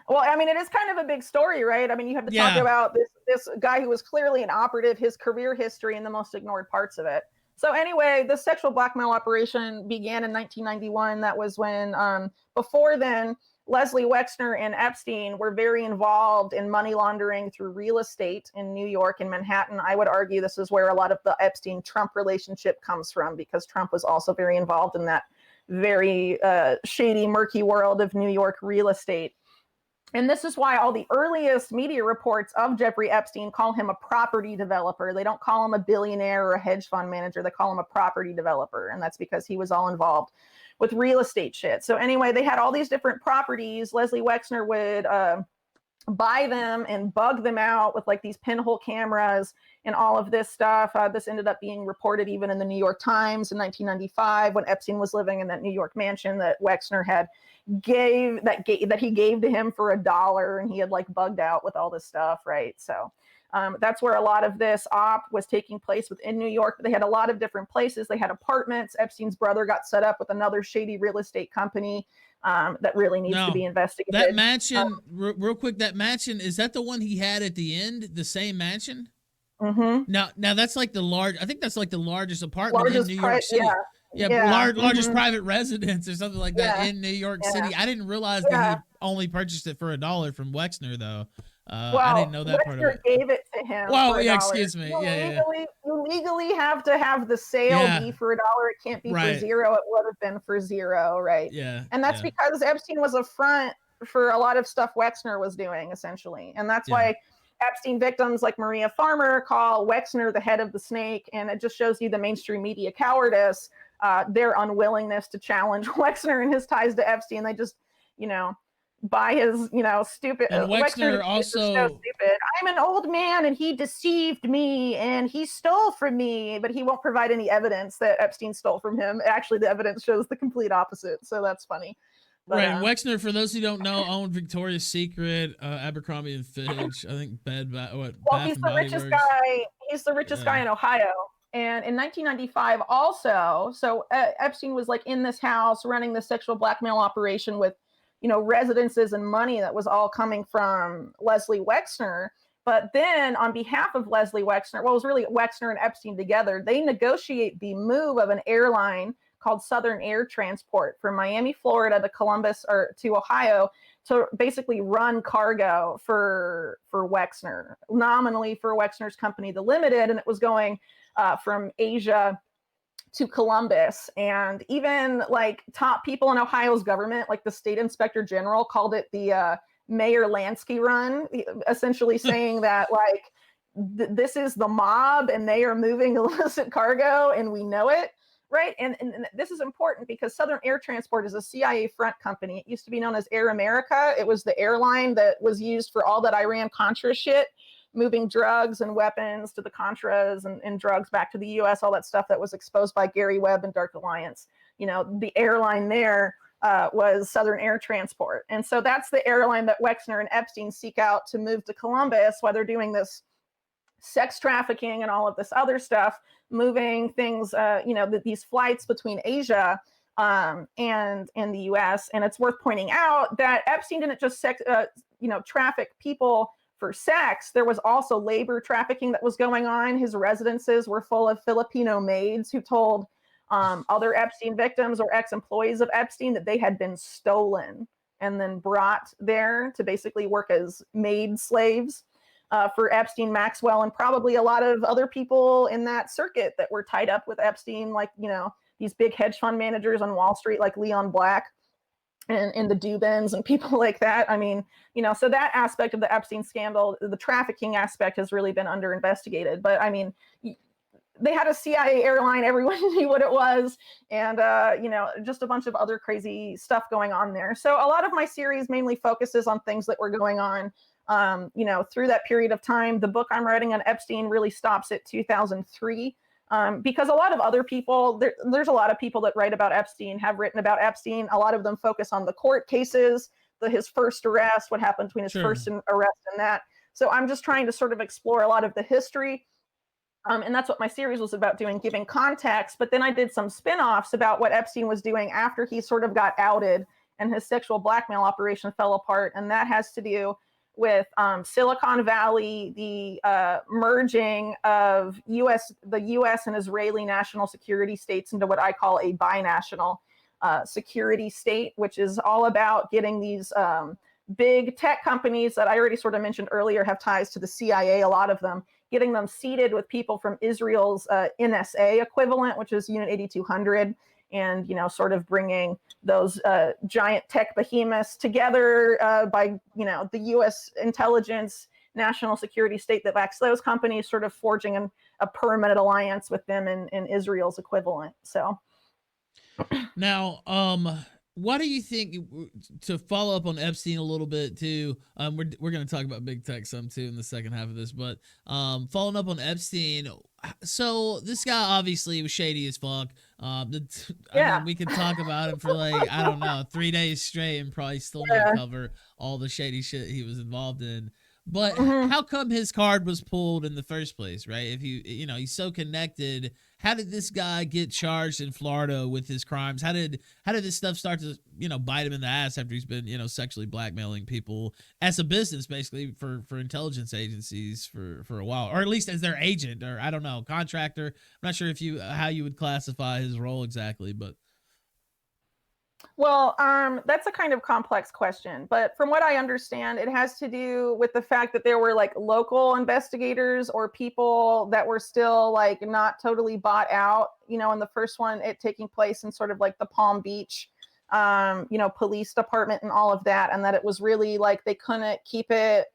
Well, I mean, it is kind of a big story, right? I mean, you have to talk Yeah. about this guy who was clearly an operative, his career history, and the most ignored parts of it. So anyway, the sexual blackmail operation began in 1991. That was when, before then, Leslie Wexner and Epstein were very involved in money laundering through real estate in New York and Manhattan. I would argue this is where a lot of the Epstein-Trump relationship comes from, because Trump was also very involved in that very shady, murky world of New York real estate. And this is why all the earliest media reports of Jeffrey Epstein call him a property developer. They don't call him a billionaire or a hedge fund manager. They call him a property developer. And that's because he was all involved with real estate shit. So anyway, they had all these different properties. Leslie Wexner would buy them and bug them out with like these pinhole cameras and all of this stuff. This ended up being reported even in the New York Times in 1995 when Epstein was living in that New York mansion that Wexner had that he gave to him for $1, and he had like bugged out with all this stuff, right? So that's where a lot of this op was taking place within New York. But they had a lot of different places. They had apartments. Epstein's brother got set up with another shady real estate company that really needs to be investigated. That mansion, real quick, that mansion, is that the one he had at the end? The same mansion? Mm-hmm. Now that's like I think that's like the largest apartment in New York City. Yeah. Largest private residence or something like that in New York City. I didn't realize that he only purchased it for $1 from Wexner, though. I didn't know that part of it. Wexner gave it to him. Well, yeah, excuse me. You legally have to have the sale be for $1. It can't be for $0. It would have been for $0, right? Yeah. And that's because Epstein was a front for a lot of stuff Wexner was doing, essentially. And that's why Epstein victims like Maria Farmer call Wexner the head of the snake. And it just shows you the mainstream media cowardice, their unwillingness to challenge Wexner and his ties to Epstein. They just, by his, stupid. And Wexner also so stupid. I'm an old man and he deceived me and he stole from me, but he won't provide any evidence that Epstein stole from him. Actually, the evidence shows the complete opposite. So that's funny. But, right, Wexner, for those who don't know, owned Victoria's Secret, Abercrombie and Fitch. I think he's the richest guy. He's the richest guy in Ohio. And in 1995, also, so Epstein was like in this house running the sexual blackmail operation with, residences and money that was all coming from Leslie Wexner. But then on behalf of Leslie Wexner, well, it was really Wexner and Epstein together, they negotiate the move of an airline called Southern Air Transport from Miami, Florida to Columbus or to Ohio to basically run cargo for Wexner, nominally for Wexner's company, The Limited. And it was going from Asia to Columbus. And even like top people in Ohio's government, like the state inspector general, called it the Mayor Lansky run, essentially saying that like this is the mob and they are moving illicit cargo and we know it. Right. And this is important because Southern Air Transport is a CIA front company. It used to be known as Air America. It was the airline that was used for all that Iran-Contra shit, moving drugs and weapons to the Contras and drugs back to the U.S., all that stuff that was exposed by Gary Webb and Dark Alliance. The airline there was Southern Air Transport. And so that's the airline that Wexner and Epstein seek out to move to Columbus while they're doing this sex trafficking and all of this other stuff, moving things, these flights between Asia and the U.S. And it's worth pointing out that Epstein didn't just traffic people for sex. There was also labor trafficking that was going on. His residences were full of Filipino maids who told other Epstein victims or ex-employees of Epstein that they had been stolen and then brought there to basically work as maid slaves for Epstein, Maxwell, and probably a lot of other people in that circuit that were tied up with Epstein, like, these big hedge fund managers on Wall Street, like Leon Black and the Dubins and people like that. I mean, so that aspect of the Epstein scandal, the trafficking aspect, has really been under investigated. But I mean, they had a CIA airline, everyone knew what it was, and just a bunch of other crazy stuff going on there. So a lot of my series mainly focuses on things that were going on through that period of time. The book I'm writing on Epstein really stops at 2003. Because a lot of other people, there's a lot of people that write about Epstein, have written about Epstein. A lot of them focus on the court cases, his first arrest, what happened between his first arrest and that. So I'm just trying to sort of explore a lot of the history. And that's what my series was about doing, giving context. But then I did some spin-offs about what Epstein was doing after he sort of got outed and his sexual blackmail operation fell apart. And that has to do with Silicon Valley, the merging of the U.S. and Israeli national security states into what I call a binational security state, which is all about getting these big tech companies that I already sort of mentioned earlier have ties to the CIA, a lot of them, getting them seated with people from Israel's NSA equivalent, which is Unit 8200, and sort of bringing those giant tech behemoths together by the U.S. intelligence national security state that backs those companies, sort of forging a permanent alliance with them in Israel's equivalent. So now, what do you think, to follow up on Epstein a little bit too? We're going to talk about big tech some too in the second half of this, but following up on Epstein. So this guy obviously was shady as fuck. I mean, we could talk about him for like, I don't know, 3 days straight and probably still not cover all the shady shit he was involved in. But how come his card was pulled in the first place, right? If he's so connected, how did this guy get charged in Florida with his crimes? How did this stuff start to, bite him in the ass after he's been, sexually blackmailing people as a business, basically for intelligence agencies for a while, or at least as their agent, or I don't know, contractor. I'm not sure how you would classify his role exactly, but. Well, that's a kind of complex question, but from what I understand, it has to do with the fact that there were like local investigators or people that were still like not totally bought out, in the first one, it taking place in sort of like the Palm Beach, police department and all of that. And that it was really like, they couldn't keep it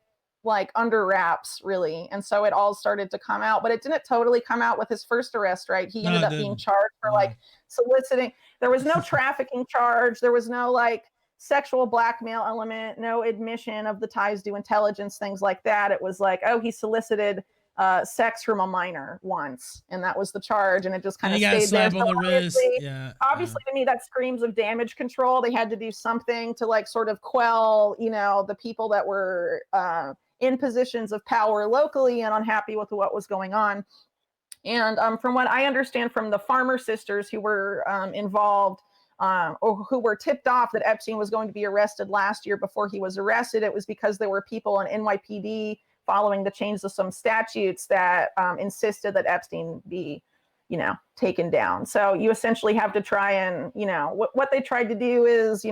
like under wraps really. And so it all started to come out, but it didn't totally come out with his first arrest, right? He ended up being charged for like soliciting. There was no trafficking charge. There was no like sexual blackmail element, no admission of the ties to intelligence, things like that. It was like, oh, he solicited sex from a minor once, and that was the charge, and it just kind of stayed there. So obviously to me that screams of damage control. They had to do something to like sort of quell, the people that were in positions of power locally and unhappy with what was going on. And from what I understand from the Farmer sisters who were involved, or who were tipped off that Epstein was going to be arrested last year before he was arrested, it was because there were people in NYPD following the change of some statutes that insisted that Epstein be, taken down. So you essentially have to try and, what they tried to do is,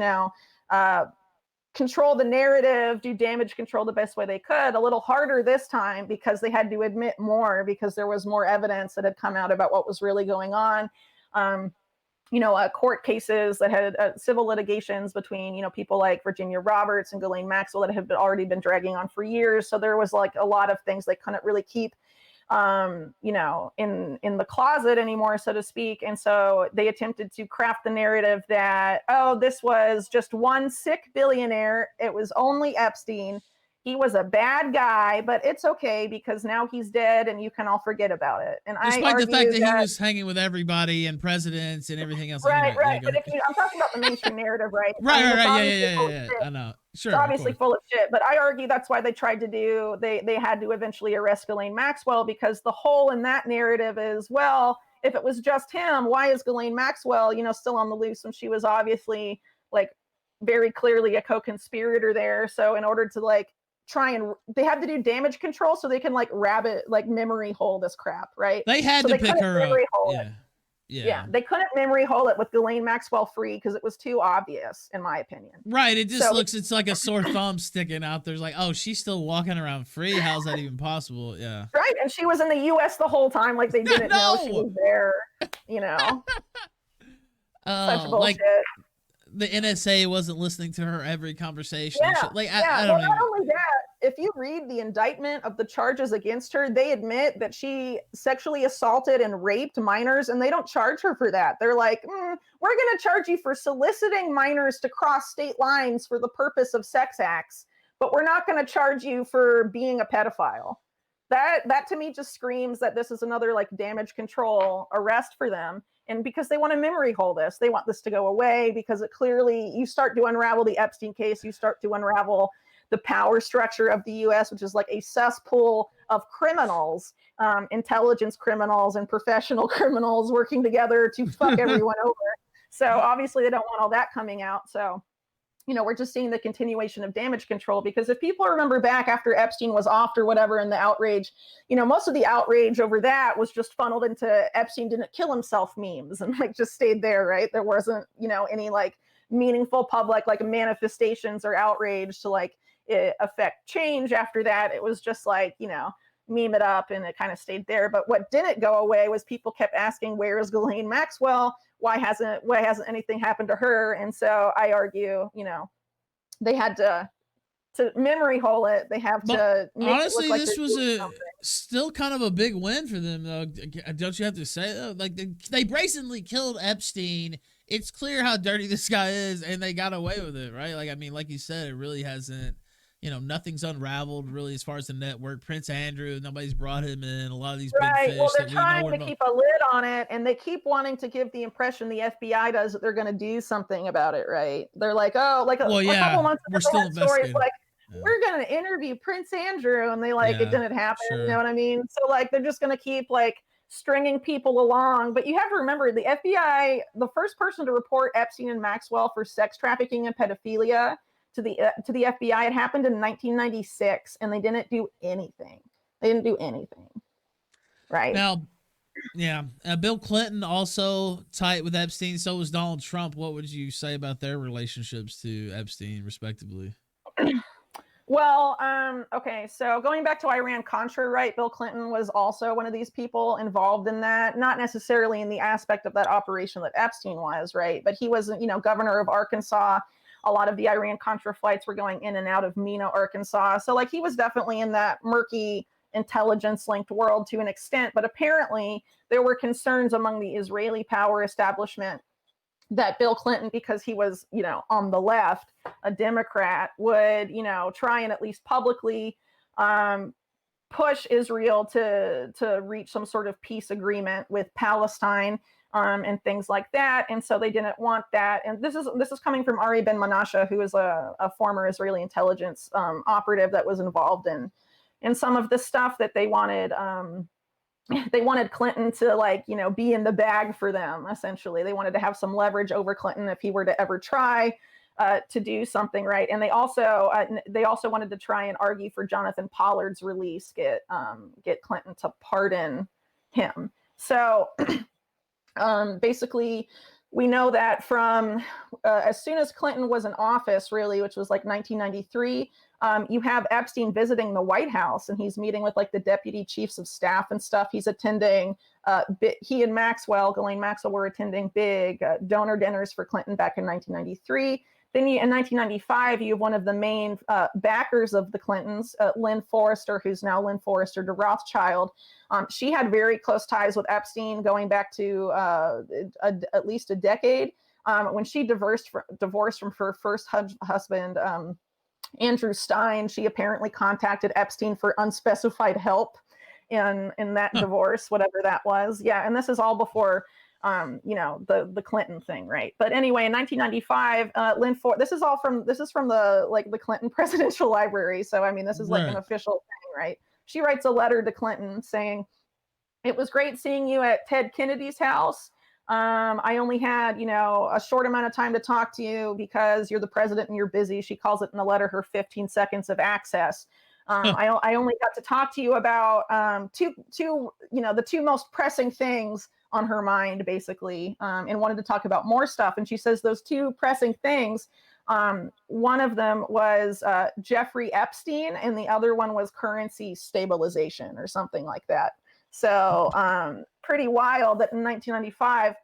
control the narrative, do damage control the best way they could. A little harder this time because they had to admit more, because there was more evidence that had come out about what was really going on. Court cases that had civil litigations between, people like Virginia Roberts and Ghislaine Maxwell that had already been dragging on for years. So there was like a lot of things they couldn't really keep, in the closet anymore, so to speak. And so they attempted to craft the narrative that, oh, this was just one sick billionaire. It was only Epstein. He was a bad guy, but it's okay because now he's dead and you can all forget about it. And despite the fact that he was hanging with everybody and presidents and everything else. Right. But I'm talking about the mainstream narrative, right? Right. Yeah. I know. Sure. It's obviously full of shit, but I argue that's why they tried to do, they had to eventually arrest Ghislaine Maxwell, because the hole in that narrative is, well, if it was just him, why is Ghislaine Maxwell, still on the loose when she was obviously like very clearly a co-conspirator there? So in order to like they had to do damage control so they can like memory hole this crap, right? They had to pick her up. Yeah, they couldn't memory hole it with Ghislaine Maxwell free because it was too obvious, in my opinion. Right, it just looks, it's like a sore thumb sticking out. There's like, oh, she's still walking around free. How's that even possible? Yeah. Right, and she was in the U.S. the whole time, like they didn't know she was there. Such bullshit. Like, the NSA wasn't listening to her every conversation. I don't know. Not only that, if you read the indictment of the charges against her, they admit that she sexually assaulted and raped minors, and they don't charge her for that. They're like, we're going to charge you for soliciting minors to cross state lines for the purpose of sex acts. but we're not going to charge you for being a pedophile. That to me just screams that this is another like damage control arrest for them. And because they want to memory hole this, they want this to go away, because it clearly, you start to unravel the Epstein case, you start to unravel the power structure of the US, which is like a cesspool of criminals, intelligence criminals and professional criminals working together to fuck everyone over. So obviously they don't want all that coming out. So, we're just seeing the continuation of damage control, because if people remember back after Epstein was off or whatever, and the outrage, most of the outrage over that was just funneled into Epstein didn't kill himself memes, and like just stayed there, right? There wasn't, any like meaningful public like manifestations or outrage to like affect change after that. It was just like, meme it up, and it kind of stayed there. But what didn't go away was people kept asking, where is Ghislaine Maxwell? Why hasn't anything happened to her? And so I argue, they had to memory hole it. They have to make honestly, it look like this was something. still kind of a big win for them, though. Don't you have to say, though? Like they brazenly killed Epstein. It's clear how dirty this guy is, and they got away with it, right? Like, I mean, like you said, it really hasn't. Nothing's unraveled really as far as the network. Prince Andrew, nobody's brought him in. A lot of these big fish. Well, they're that trying we know to keep a lid on it, and they keep wanting to give the impression the FBI does that they're going to do something about it, right? They're like, oh, like a couple months ago, we're still investigating. Like, we're going to interview Prince Andrew, and they it didn't happen. Sure. You know what I mean? So like, they're just going to keep like stringing people along. But you have to remember, the FBI, the first person to report Epstein and Maxwell for sex trafficking and pedophilia to the FBI, it happened in 1996, and they didn't do anything. Right now. Yeah, Bill Clinton also tight with Epstein. So was Donald Trump. What would you say about their relationships to Epstein, respectively? Well, okay, so going back to Iran-Contra, right? Bill Clinton was also one of these people involved in that, not necessarily in the aspect of that operation that Epstein was, right? But he was, governor of Arkansas. A lot of the Iran-Contra flights were going in and out of Mena, Arkansas. So like, he was definitely in that murky intelligence-linked world to an extent. But apparently there were concerns among the Israeli power establishment that Bill Clinton, because he was, on the left, a Democrat, would, try and at least publicly push Israel to reach some sort of peace agreement with Palestine, and things like that. And so they didn't want that. And this is coming from Ari Ben Menashe, who is a former Israeli intelligence operative that was involved in some of the stuff that they wanted. They wanted Clinton to like, be in the bag for them. Essentially, they wanted to have some leverage over Clinton if he were to ever try to do something, right? And they also wanted to try and argue for Jonathan Pollard's release, get Clinton to pardon him. So basically, we know that from as soon as Clinton was in office, really, which was like 1993, you have Epstein visiting the White House, and he's meeting with like the deputy chiefs of staff and stuff. He's attending, he and Ghislaine Maxwell were attending big donor dinners for Clinton back in 1993. Then in 1995, you have one of the main backers of the Clintons, Lynn Forrester, who's now Lynn Forrester de Rothschild. She had very close ties with Epstein going back to at least a decade. When she divorced from her first husband, Andrew Stein, she apparently contacted Epstein for unspecified help in that divorce, whatever that was. Yeah, and this is all before the Clinton thing, right? But anyway, in 1995, this is from the Clinton Presidential Library. So I mean, this is like an official thing, right? She writes a letter to Clinton saying, "It was great seeing you at Ted Kennedy's house. I only had, a short amount of time to talk to you because you're the president and you're busy." She calls it in the letter her 15 seconds of access. I only got to talk to you about the two most pressing things on her mind, basically, and wanted to talk about more stuff. And she says those two pressing things, one of them was Jeffrey Epstein, and the other one was currency stabilization or something like that. So pretty wild that in 1995,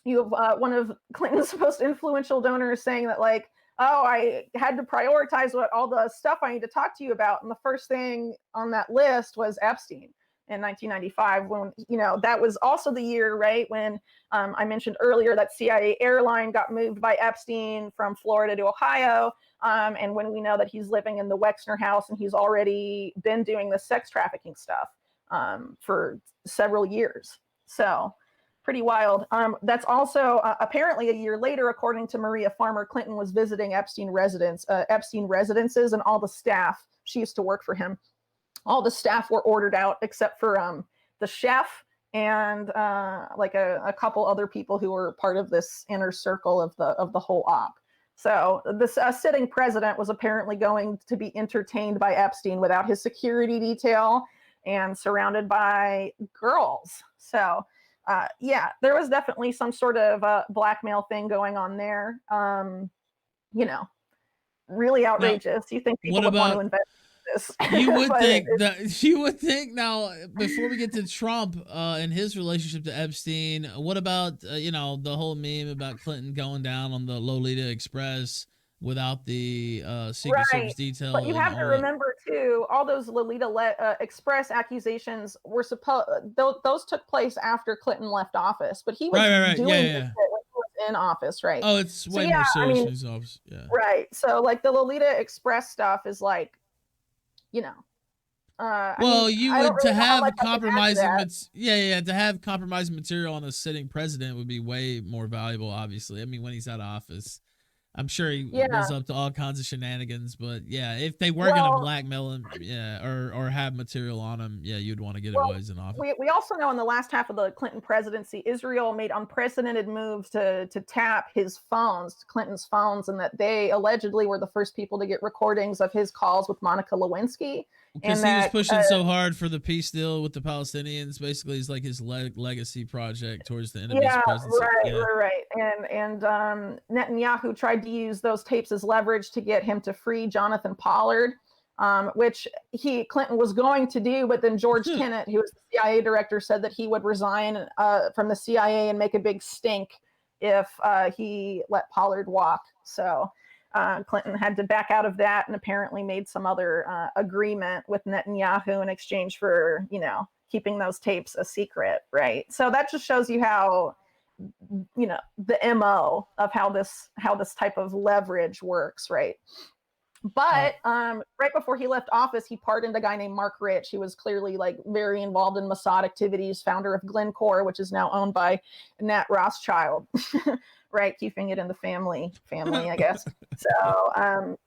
you have one of Clinton's most influential donors saying that, like, oh, I had to prioritize all the stuff I need to talk to you about. And the first thing on that list was Epstein. in 1995, when, that was also the year, right, when I mentioned earlier that CIA airline got moved by Epstein from Florida to Ohio. And when we know that he's living in the Wexner house and he's already been doing the sex trafficking stuff for several years. So pretty wild. That's also apparently a year later, according to Maria Farmer, Clinton was visiting Epstein residences, and all the staff, she used to work for him, all the staff were ordered out except for the chef and like a couple other people who were part of this inner circle of the whole op. So this sitting president was apparently going to be entertained by Epstein without his security detail and surrounded by girls. So yeah, there was definitely some sort of blackmail thing going on there. Really Now, outrageous. You think people what would want to about invest in this? you would But think that you would think now before we get to Trump and his relationship to Epstein, what about the whole meme about Clinton going down on the Lolita Express without the Secret right. Service detail But you and have to all that? remember too, all those Lolita Express accusations were supposed, those took place after Clinton left office, but he Right, was right, right. Yeah, doing yeah, this yeah. shit when he was in office, right? Oh, it's So way yeah, more I serious mean, in his office. Yeah. right. So like the Lolita Express stuff is like, you know, I mean, Well, you I don't would to really know how much have I can add to compromising, that. yeah, to have compromising material on a sitting president would be way more valuable. Obviously, I mean, when he's out of office, I'm sure he was Yeah. up to all kinds of shenanigans. But yeah, if they were gonna Well, blackmail him, yeah, or have material on him, yeah, you'd want to get it Well, while he's in office. we also know in the last half of the Clinton presidency, Israel made unprecedented moves to tap his phones, Clinton's phones, and that they allegedly were the first people to get recordings of his calls with Monica Lewinsky, Because and he was that pushing so hard for the peace deal with the Palestinians. Basically, it's like his legacy project towards the end of his yeah, presidency. Yeah. right. And Netanyahu tried to use those tapes as leverage to get him to free Jonathan Pollard, which Clinton was going to do, but then George Tenet, who was the CIA director, said that he would resign from the CIA and make a big stink if he let Pollard walk. So Clinton had to back out of that and apparently made some other agreement with Netanyahu in exchange for, keeping those tapes a secret, right? So that just shows you how, the MO of how this type of leverage works, right? Uh, But right before he left office, he pardoned a guy named Mark Rich, who was clearly like very involved in Mossad activities, founder of Glencore, which is now owned by Nat Rothschild, right? Keeping it in the family, I guess. So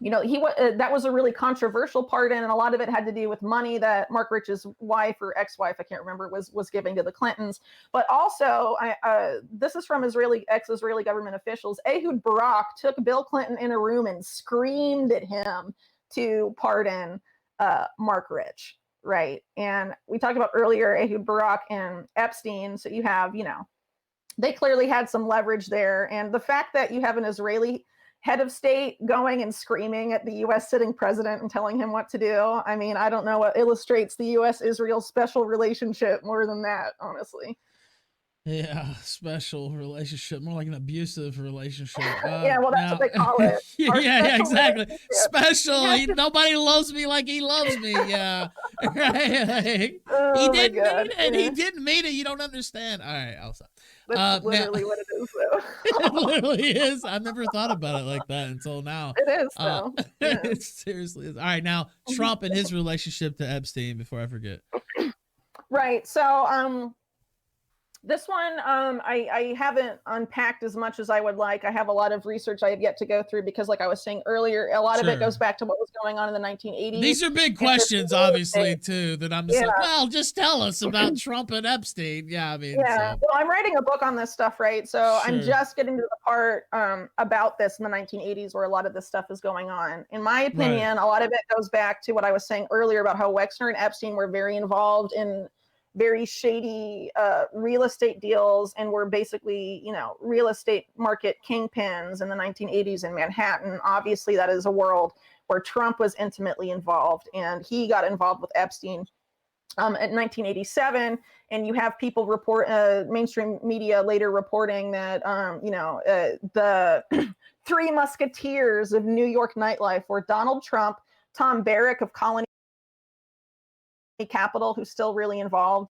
that was a really controversial pardon, and a lot of it had to do with money that Mark Rich's wife or ex-wife, I can't remember, was giving to the Clintons. But also, this is from ex-Israeli government officials. Ehud Barak took Bill Clinton in a room and screamed at him to pardon Mark Rich, right? And we talked about earlier Ehud Barak and Epstein. So you have, they clearly had some leverage there, and the fact that you have an Israeli head of state going and screaming at the U.S. sitting president and telling him what to do. I mean, I don't know what illustrates the U.S.-Israel special relationship more than that, honestly. Yeah, special relationship, more like an abusive relationship. Yeah, well, that's what Now, they call it. yeah, Our yeah, special exactly. relationship. Special. Nobody loves me like he loves me. Yeah, right. He Oh my didn't God. mean it. He Yeah, didn't mean it. You don't understand. All right, I'll stop. that's Now, literally what it is, it though. literally is. I never thought about it like that until now. It is, Uh, though. Yeah. it seriously is. All right, now Trump and his relationship to Epstein. Before I forget. Right. So, this one, I haven't unpacked as much as I would like. I have a lot of research I have yet to go through because, like I was saying earlier, a lot of it Sure. goes back to what was going on in the These 1980s. are big And this questions, real estate. obviously, too, that I'm just Yeah. like, well, just tell us about Trump and Epstein. Yeah, I mean, Yeah. so Well, I'm writing a book on this stuff, right? So I'm sure. just getting to the part about this in the 1980s where a lot of this stuff is going on. In my Right. opinion, a lot of it goes back to what I was saying earlier about how Wexner and Epstein were very involved in very shady real estate deals and were basically, real estate market kingpins in the 1980s in Manhattan. Obviously, that is a world where Trump was intimately involved, and he got involved with Epstein in 1987. And you have people mainstream media later reporting that, the three musketeers of New York nightlife were Donald Trump, Tom Barrack of Colony Capital, who's still really involved.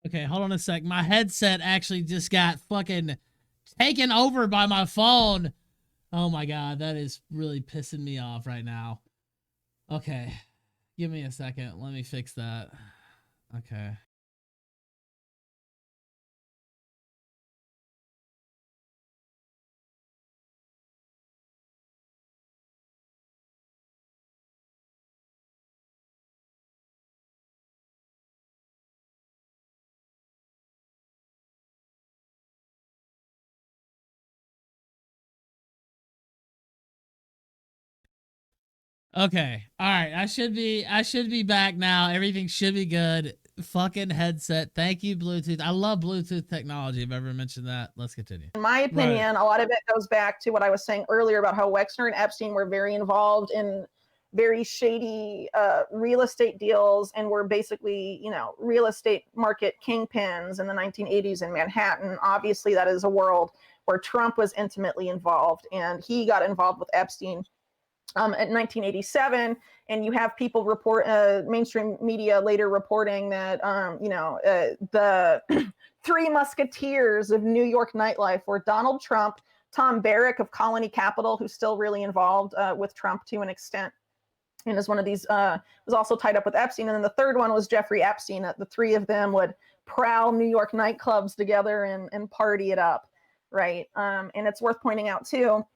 Okay, hold on a sec. My headset actually just got fucking taken over by my phone. Oh my god, that is really pissing me off right now. Okay, give me a second. Let me fix that. Okay. Okay. All right. I should be back now. Everything should be good. Fucking headset. Thank you, Bluetooth. I love Bluetooth technology. If I've ever mentioned that. Let's continue. In my opinion, a lot of it goes back to what I was saying earlier about how Wexner and Epstein were very involved in very shady real estate deals and were basically, real estate market kingpins in the 1980s in Manhattan. Obviously, that is a world where Trump was intimately involved, and he got involved with Epstein in 1987, and you have people report, mainstream media later reporting that, the three musketeers of New York nightlife were Donald Trump, Tom Barrack of Colony Capital, who's still really involved with Trump to an extent, and is one of these, was also tied up with Epstein. And then the third one was Jeffrey Epstein. The three of them would prowl New York nightclubs together and party it up, right? And it's worth pointing out too,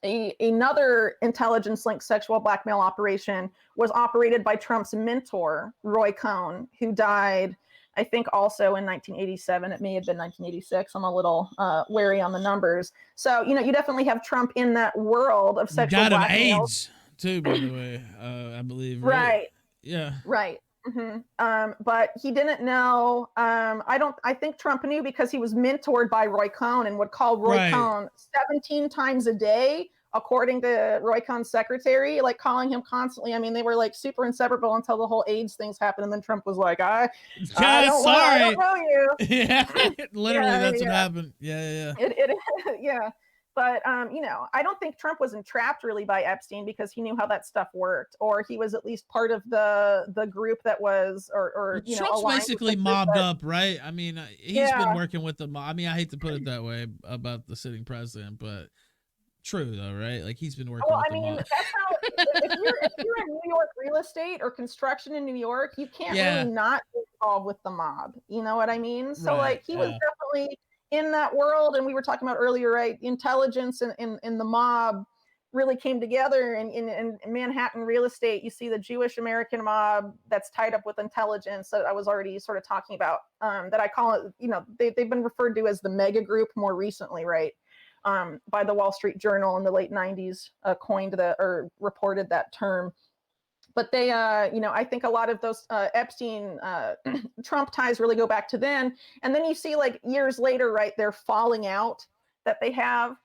another intelligence-linked sexual blackmail operation was operated by Trump's mentor, Roy Cohn, who died, I think, also in 1987. It may have been 1986. I'm a little wary on the numbers. So, you definitely have Trump in that world of sexual blackmail. AIDS too, by the way, I believe. Right. Yeah. Right. Mm-hmm. But he didn't know. I think Trump knew because he was mentored by Roy Cohn and would call Roy Cohn 17 times a day, according to Roy Cohn's secretary, like calling him constantly. I mean, they were like super inseparable until the whole AIDS things happened. And then Trump was like, I don't know you. Yeah, literally, that's what happened. Yeah. Yeah. But, I don't think Trump was entrapped really by Epstein because he knew how that stuff worked, or he was at least part of the group that was, or Trump's basically mobbed up, right? I mean, he's been working with the mob. I mean, I hate to put it that way about the sitting president, but true though, right? Like he's been working with the mob. That's how, if you're in New York real estate or construction in New York, you can't really not be involved with the mob. You know what I mean? So like he was definitely in that world. And we were talking about earlier, right? Intelligence and the mob really came together. And in Manhattan real estate, you see the Jewish American mob that's tied up with intelligence that I was already sort of talking about, that I call it, they've been referred to as the mega group more recently, right? By the Wall Street Journal in the late 90s, reported that term. But they, I think a lot of those Epstein, Trump ties really go back to then. And then you see like years later, right, their falling out that they have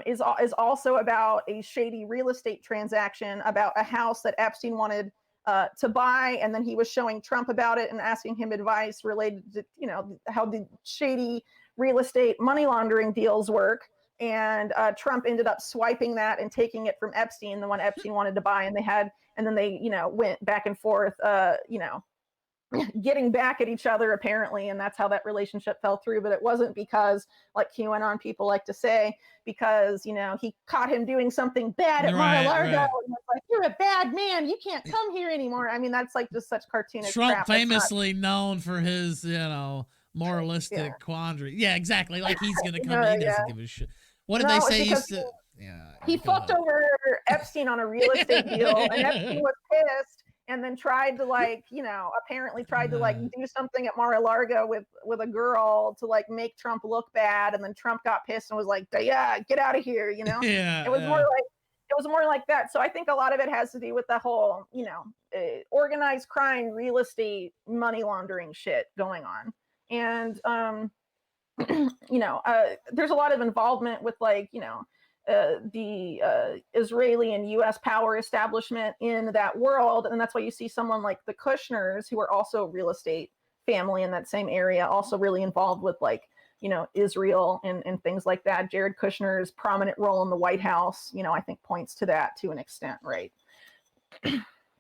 is also about a shady real estate transaction about a house that Epstein wanted to buy. And then he was showing Trump about it and asking him advice related to, how the shady real estate money laundering deals work. And Trump ended up swiping that and taking it from Epstein, the one Epstein wanted to buy. And then they, went back and forth, getting back at each other apparently. And that's how that relationship fell through. But it wasn't because, like QAnon people like to say, because, he caught him doing something bad at Mar-a-Lago. And was like, you're a bad man. You can't come here anymore. I mean, that's like just such cartoonish Trump crap. famously known for his, moralistic quandary. Yeah, exactly. Like he's going to come in. He doesn't give a shit. What did they say? He fucked over Epstein on a real estate deal, and Epstein was pissed, and then tried to apparently tried to do something at Mar-a-Lago with a girl to make Trump look bad, and then Trump got pissed and was like, yeah, get out of here, Yeah, it was more like that. So I think a lot of it has to do with the whole, organized crime, real estate, money laundering shit going on, and there's a lot of involvement with the Israeli and U.S. power establishment in that world. And that's why you see someone like the Kushners, who are also a real estate family in that same area, also really involved with Israel and things like that. Jared Kushner's prominent role in the White House, I think points to that to an extent, right?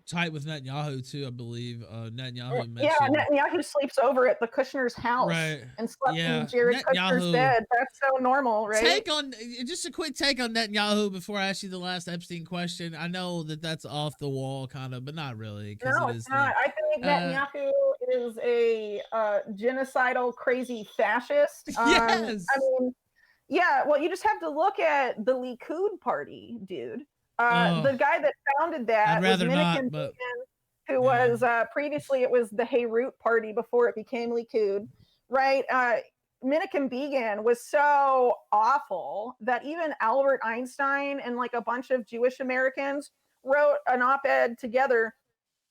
Tight with Netanyahu too, I believe. Netanyahu Yeah, mentioned Netanyahu sleeps over at the Kushner's house right. and slept in Yeah, Jared Kushner's Netanyahu. bed. That's so normal, right? Take on just a quick take on Netanyahu before I ask you the last Epstein question. I know that that's off the wall, kind of, but not really because No, it it's is not. the. I think Uh, Netanyahu is a genocidal, crazy fascist. I yes. mean, yeah. Well, you just have to look at the Likud party, dude. Oh, The guy that founded I'd that was rather Menachem not, but Begin, who yeah. was previously it was the Heyrut party before it became Likud, right? Menachem Begin was so awful that even Albert Einstein and like a bunch of Jewish Americans wrote an op-ed together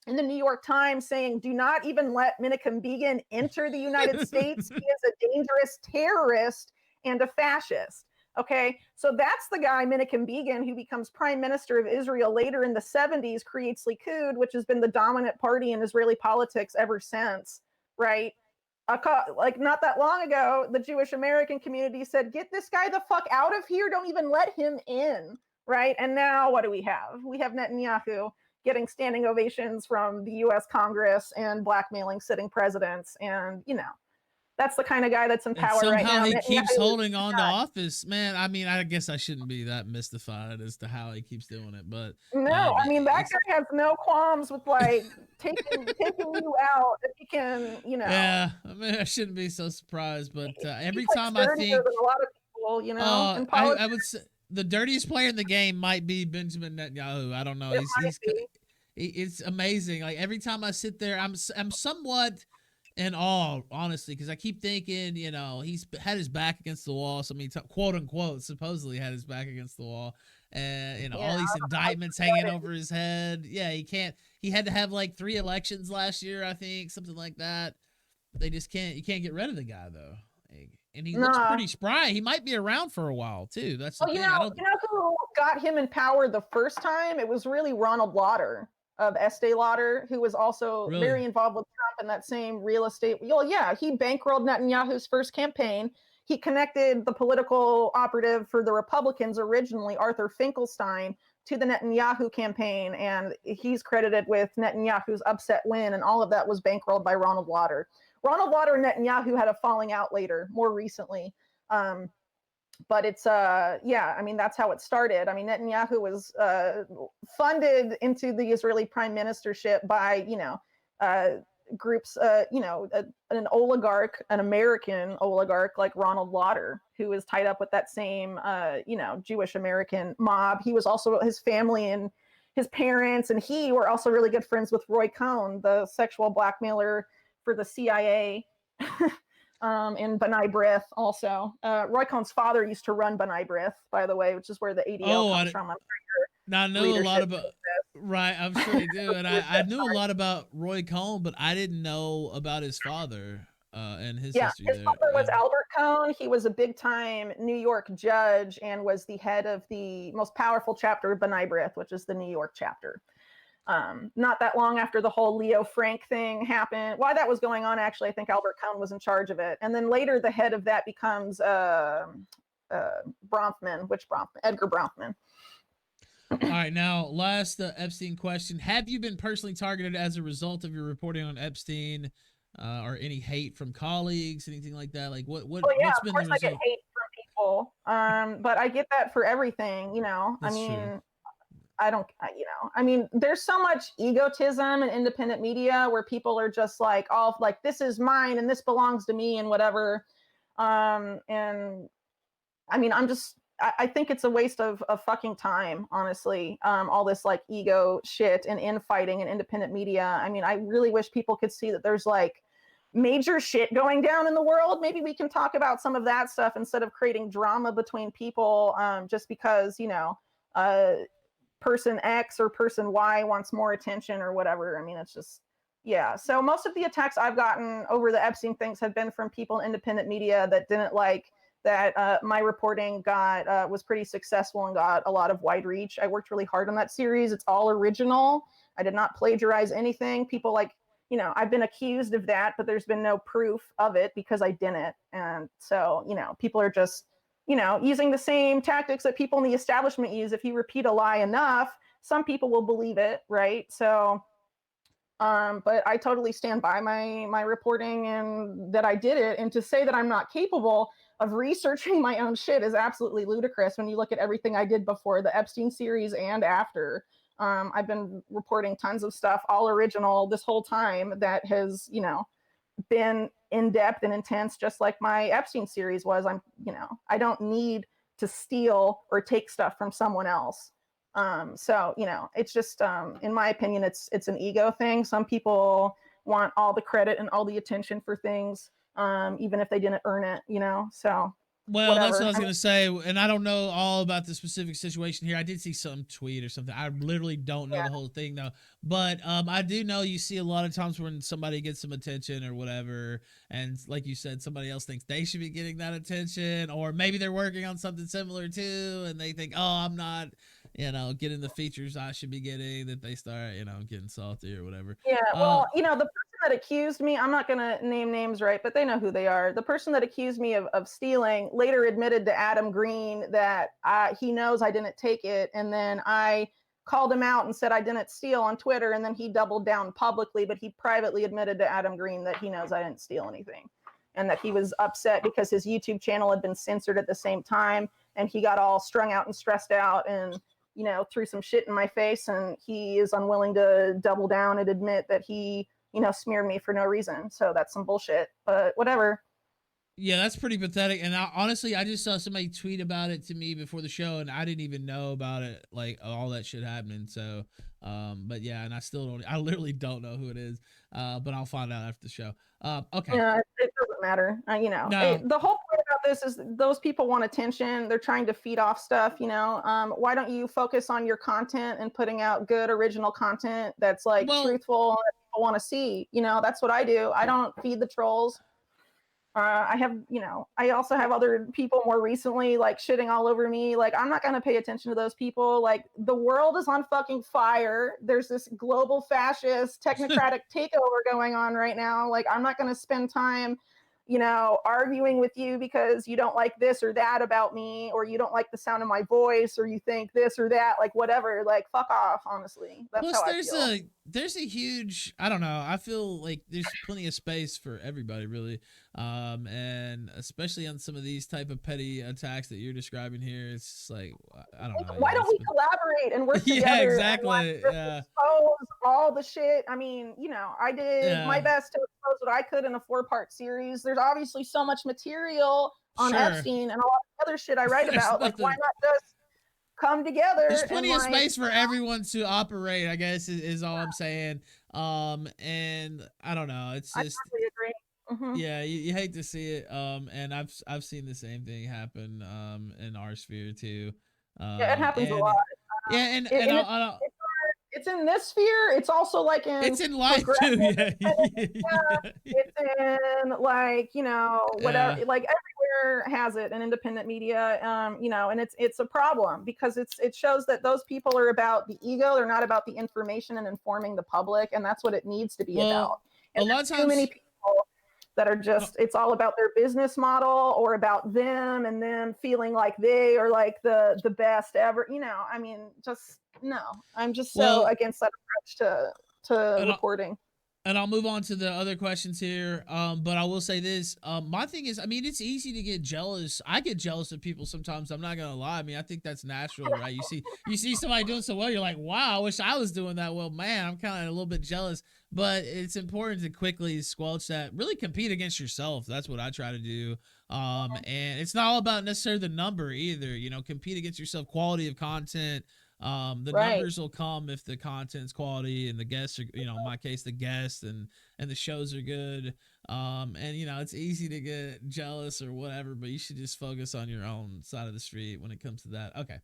in the New York Times saying, do not even let Menachem Begin enter the United States. He is a dangerous terrorist and a fascist. Okay, so that's the guy, Menachem Begin, who becomes prime minister of Israel later in the 70s, creates Likud, which has been the dominant party in Israeli politics ever since, right? Like not that long ago, the Jewish American community said, get this guy the fuck out of here. Don't even let him in, right? And now what do we have? We have Netanyahu getting standing ovations from the US Congress and blackmailing sitting presidents. And, that's the kind of guy that's in And power right somehow now. he keeps Netanyahu holding on to office, man. I mean, I guess I shouldn't be that mystified as to how he keeps doing it, but No, I mean that it's guy has no qualms with like taking you out if he can, yeah. I mean, I shouldn't be so surprised, but he's every like time I sturdier think, than a lot of people, in I politics. would say the dirtiest player in the game might be Benjamin Netanyahu. I don't know. It might be. It's amazing. Like every time I sit there, I'm somewhat in awe, honestly, because I keep thinking, he's had his back against the wall. So I mean, quote unquote, supposedly had his back against the wall, and Yeah, all these indictments hanging over his head. Yeah, he can't. He had to have like 3 elections last year, I think, something like that. They just can't. You can't get rid of the guy though. And he looks nah. pretty spry. He might be around for a while too. That's the Well, thing. I don't. who got him in power the first time? It was really Ronald Lauder of Estee Lauder, who was also Really? very involved with Trump in that same real estate. Well, yeah, he bankrolled Netanyahu's first campaign. He connected the political operative for the Republicans originally, Arthur Finkelstein, to the Netanyahu campaign, and he's credited with Netanyahu's upset win, and all of that was bankrolled by Ronald Lauder. Ronald Lauder and Netanyahu had a falling out later, more recently. But it's I mean that's how it started. I mean Netanyahu was funded into the Israeli prime ministership by groups, an oligarch, an American oligarch like Ronald Lauder, who is tied up with that same Jewish American mob. He was also, his family and his parents and he were also really good friends with Roy Cohn, the sexual blackmailer for the CIA. In B'nai B'rith also. Roy Cohn's father used to run B'nai B'rith, by the way, which is where the ADL comes from. Now I know a lot about right. I'm sure they do, and I knew a lot about Roy Cohn, but I didn't know about his father and his history his there. father was Albert Cohn. He was a big time New York judge and was the head of the most powerful chapter of B'nai B'rith, which is the New York chapter. Not that long after the whole Leo Frank thing happened. While that was going on, actually, I think Albert Cohn was in charge of it. And then later, the head of that becomes Bronfman. Which Bronfman? Edgar Bronfman. All right, now last Epstein question: have you been personally targeted as a result of your reporting on Epstein, or any hate from colleagues, anything like that? Like what's been the result? I get hate from people, but I get that for everything. That's I mean. True. I mean, there's so much egotism in independent media where people are just like, all like, this is mine and this belongs to me and whatever. And I mean, I think it's a waste of fucking time, honestly. All this like ego shit and infighting in independent media. I mean, I really wish people could see that there's like major shit going down in the world. Maybe we can talk about some of that stuff instead of creating drama between people just because, person X or person Y wants more attention or whatever. I mean, it's just, yeah. So most of the attacks I've gotten over the Epstein things have been from people in independent media that didn't like that my reporting was pretty successful and got a lot of wide reach. I worked really hard on that series. It's all original. I did not plagiarize anything. People like I've been accused of that, but there's been no proof of it because I didn't. And so, people are just, using the same tactics that people in the establishment use. If you repeat a lie enough, some people will believe it, right? So, but I totally stand by my reporting and that I did it. And to say that I'm not capable of researching my own shit is absolutely ludicrous when you look at everything I did before the Epstein series and after. I've been reporting tons of stuff, all original, this whole time that has, been in depth and intense, just like my Epstein series was. I don't need to steal or take stuff from someone else. So it's just, in my opinion, it's an ego thing. Some people want all the credit and all the attention for things, even if they didn't earn it. So Well, that's what I whatever. was gonna say, and I don't know all about the specific situation here. I did see some tweet or something. I literally don't know Yeah, the whole thing though, but I do know you see a lot of times when somebody gets some attention or whatever, and like you said, somebody else thinks they should be getting that attention, or maybe they're working on something similar too, and they think, oh, I'm not, getting the features I should be getting. That they start, getting salty or whatever. yeah. Uh, Well, the person that accused me, I'm not going to name names, right? But they know who they are. The person that accused me of stealing later admitted to Adam Green that he knows I didn't take it. And then I called him out and said I didn't steal on Twitter. And then he doubled down publicly, but he privately admitted to Adam Green that he knows I didn't steal anything and that he was upset because his YouTube channel had been censored at the same time. And he got all strung out and stressed out and threw some shit in my face, and he is unwilling to double down and admit that he, smeared me for no reason. So that's some bullshit, but whatever. Yeah, that's pretty pathetic. And honestly, I just saw somebody tweet about it to me before the show, and I didn't even know about it, like all that shit happening. So, but yeah, and I still don't. I literally don't know who it is. But I'll find out after the show. Okay. Yeah, it doesn't matter. No. The whole point about this is those people want attention. They're trying to feed off stuff. Why don't you focus on your content and putting out good original content that's like Well, truthful and that people want to see? That's what I do. I don't feed the trolls. I also have other people more recently like shitting all over me. Like, I'm not going to pay attention to those people. Like, the world is on fucking fire. There's this global fascist technocratic takeover going on right now. Like, I'm not going to spend time, arguing with you because you don't like this or that about me, or you don't like the sound of my voice, or you think this or that, like whatever. Like, fuck off, honestly. That's plus how I there's feel. a huge, I don't know. I feel like there's plenty of space for everybody, really, and especially on some of these type of petty attacks that you're describing here. It's just like I don't know. Why Yeah, don't we collaborate and work yeah, together and like exactly. just Yeah, expose all the shit? I mean, I did my yeah, best to expose what I could in a 4-part series. There's obviously so much material on sure. Epstein and a lot of other shit I write There's about. Like, why nothing. not just come There's together and plenty of like, space for everyone to operate, I guess, is all I'm saying. And I don't know. It's I just, totally agree. yeah, you hate to see it. And I've seen the same thing happen in our sphere too. Yeah, it happens a lot. And yeah, and And I'll, it's in this sphere. It's also like in it's in life progressive too. Yeah, media. It's in like whatever, yeah. like everywhere has it, and independent media. And it's a problem because it shows that those people are about the ego. They're not about the information and informing the public, and that's what it needs to be Well, about. And a lot of there's too many times. people that are just, it's all about their business model or about them and them feeling like they are like the best ever. I mean, just no. I'm just so Well, against that approach to and reporting. I'll move on to the other questions here. But I will say this. My thing is, I mean, it's easy to get jealous. I get jealous of people sometimes. I'm not gonna lie. I mean, I think that's natural, right? You see somebody doing so well, you're like, wow, I wish I was doing that well. Man, I'm kind of a little bit jealous. But it's important to quickly squelch that. Really compete against yourself. That's what I try to do. And it's not all about necessarily the number either. Compete against yourself. Quality of content. The Right. numbers will come if the content's quality and the guests are, in my case, the guests and the shows are good. And it's easy to get jealous or whatever, but you should just focus on your own side of the street when it comes to that. Okay.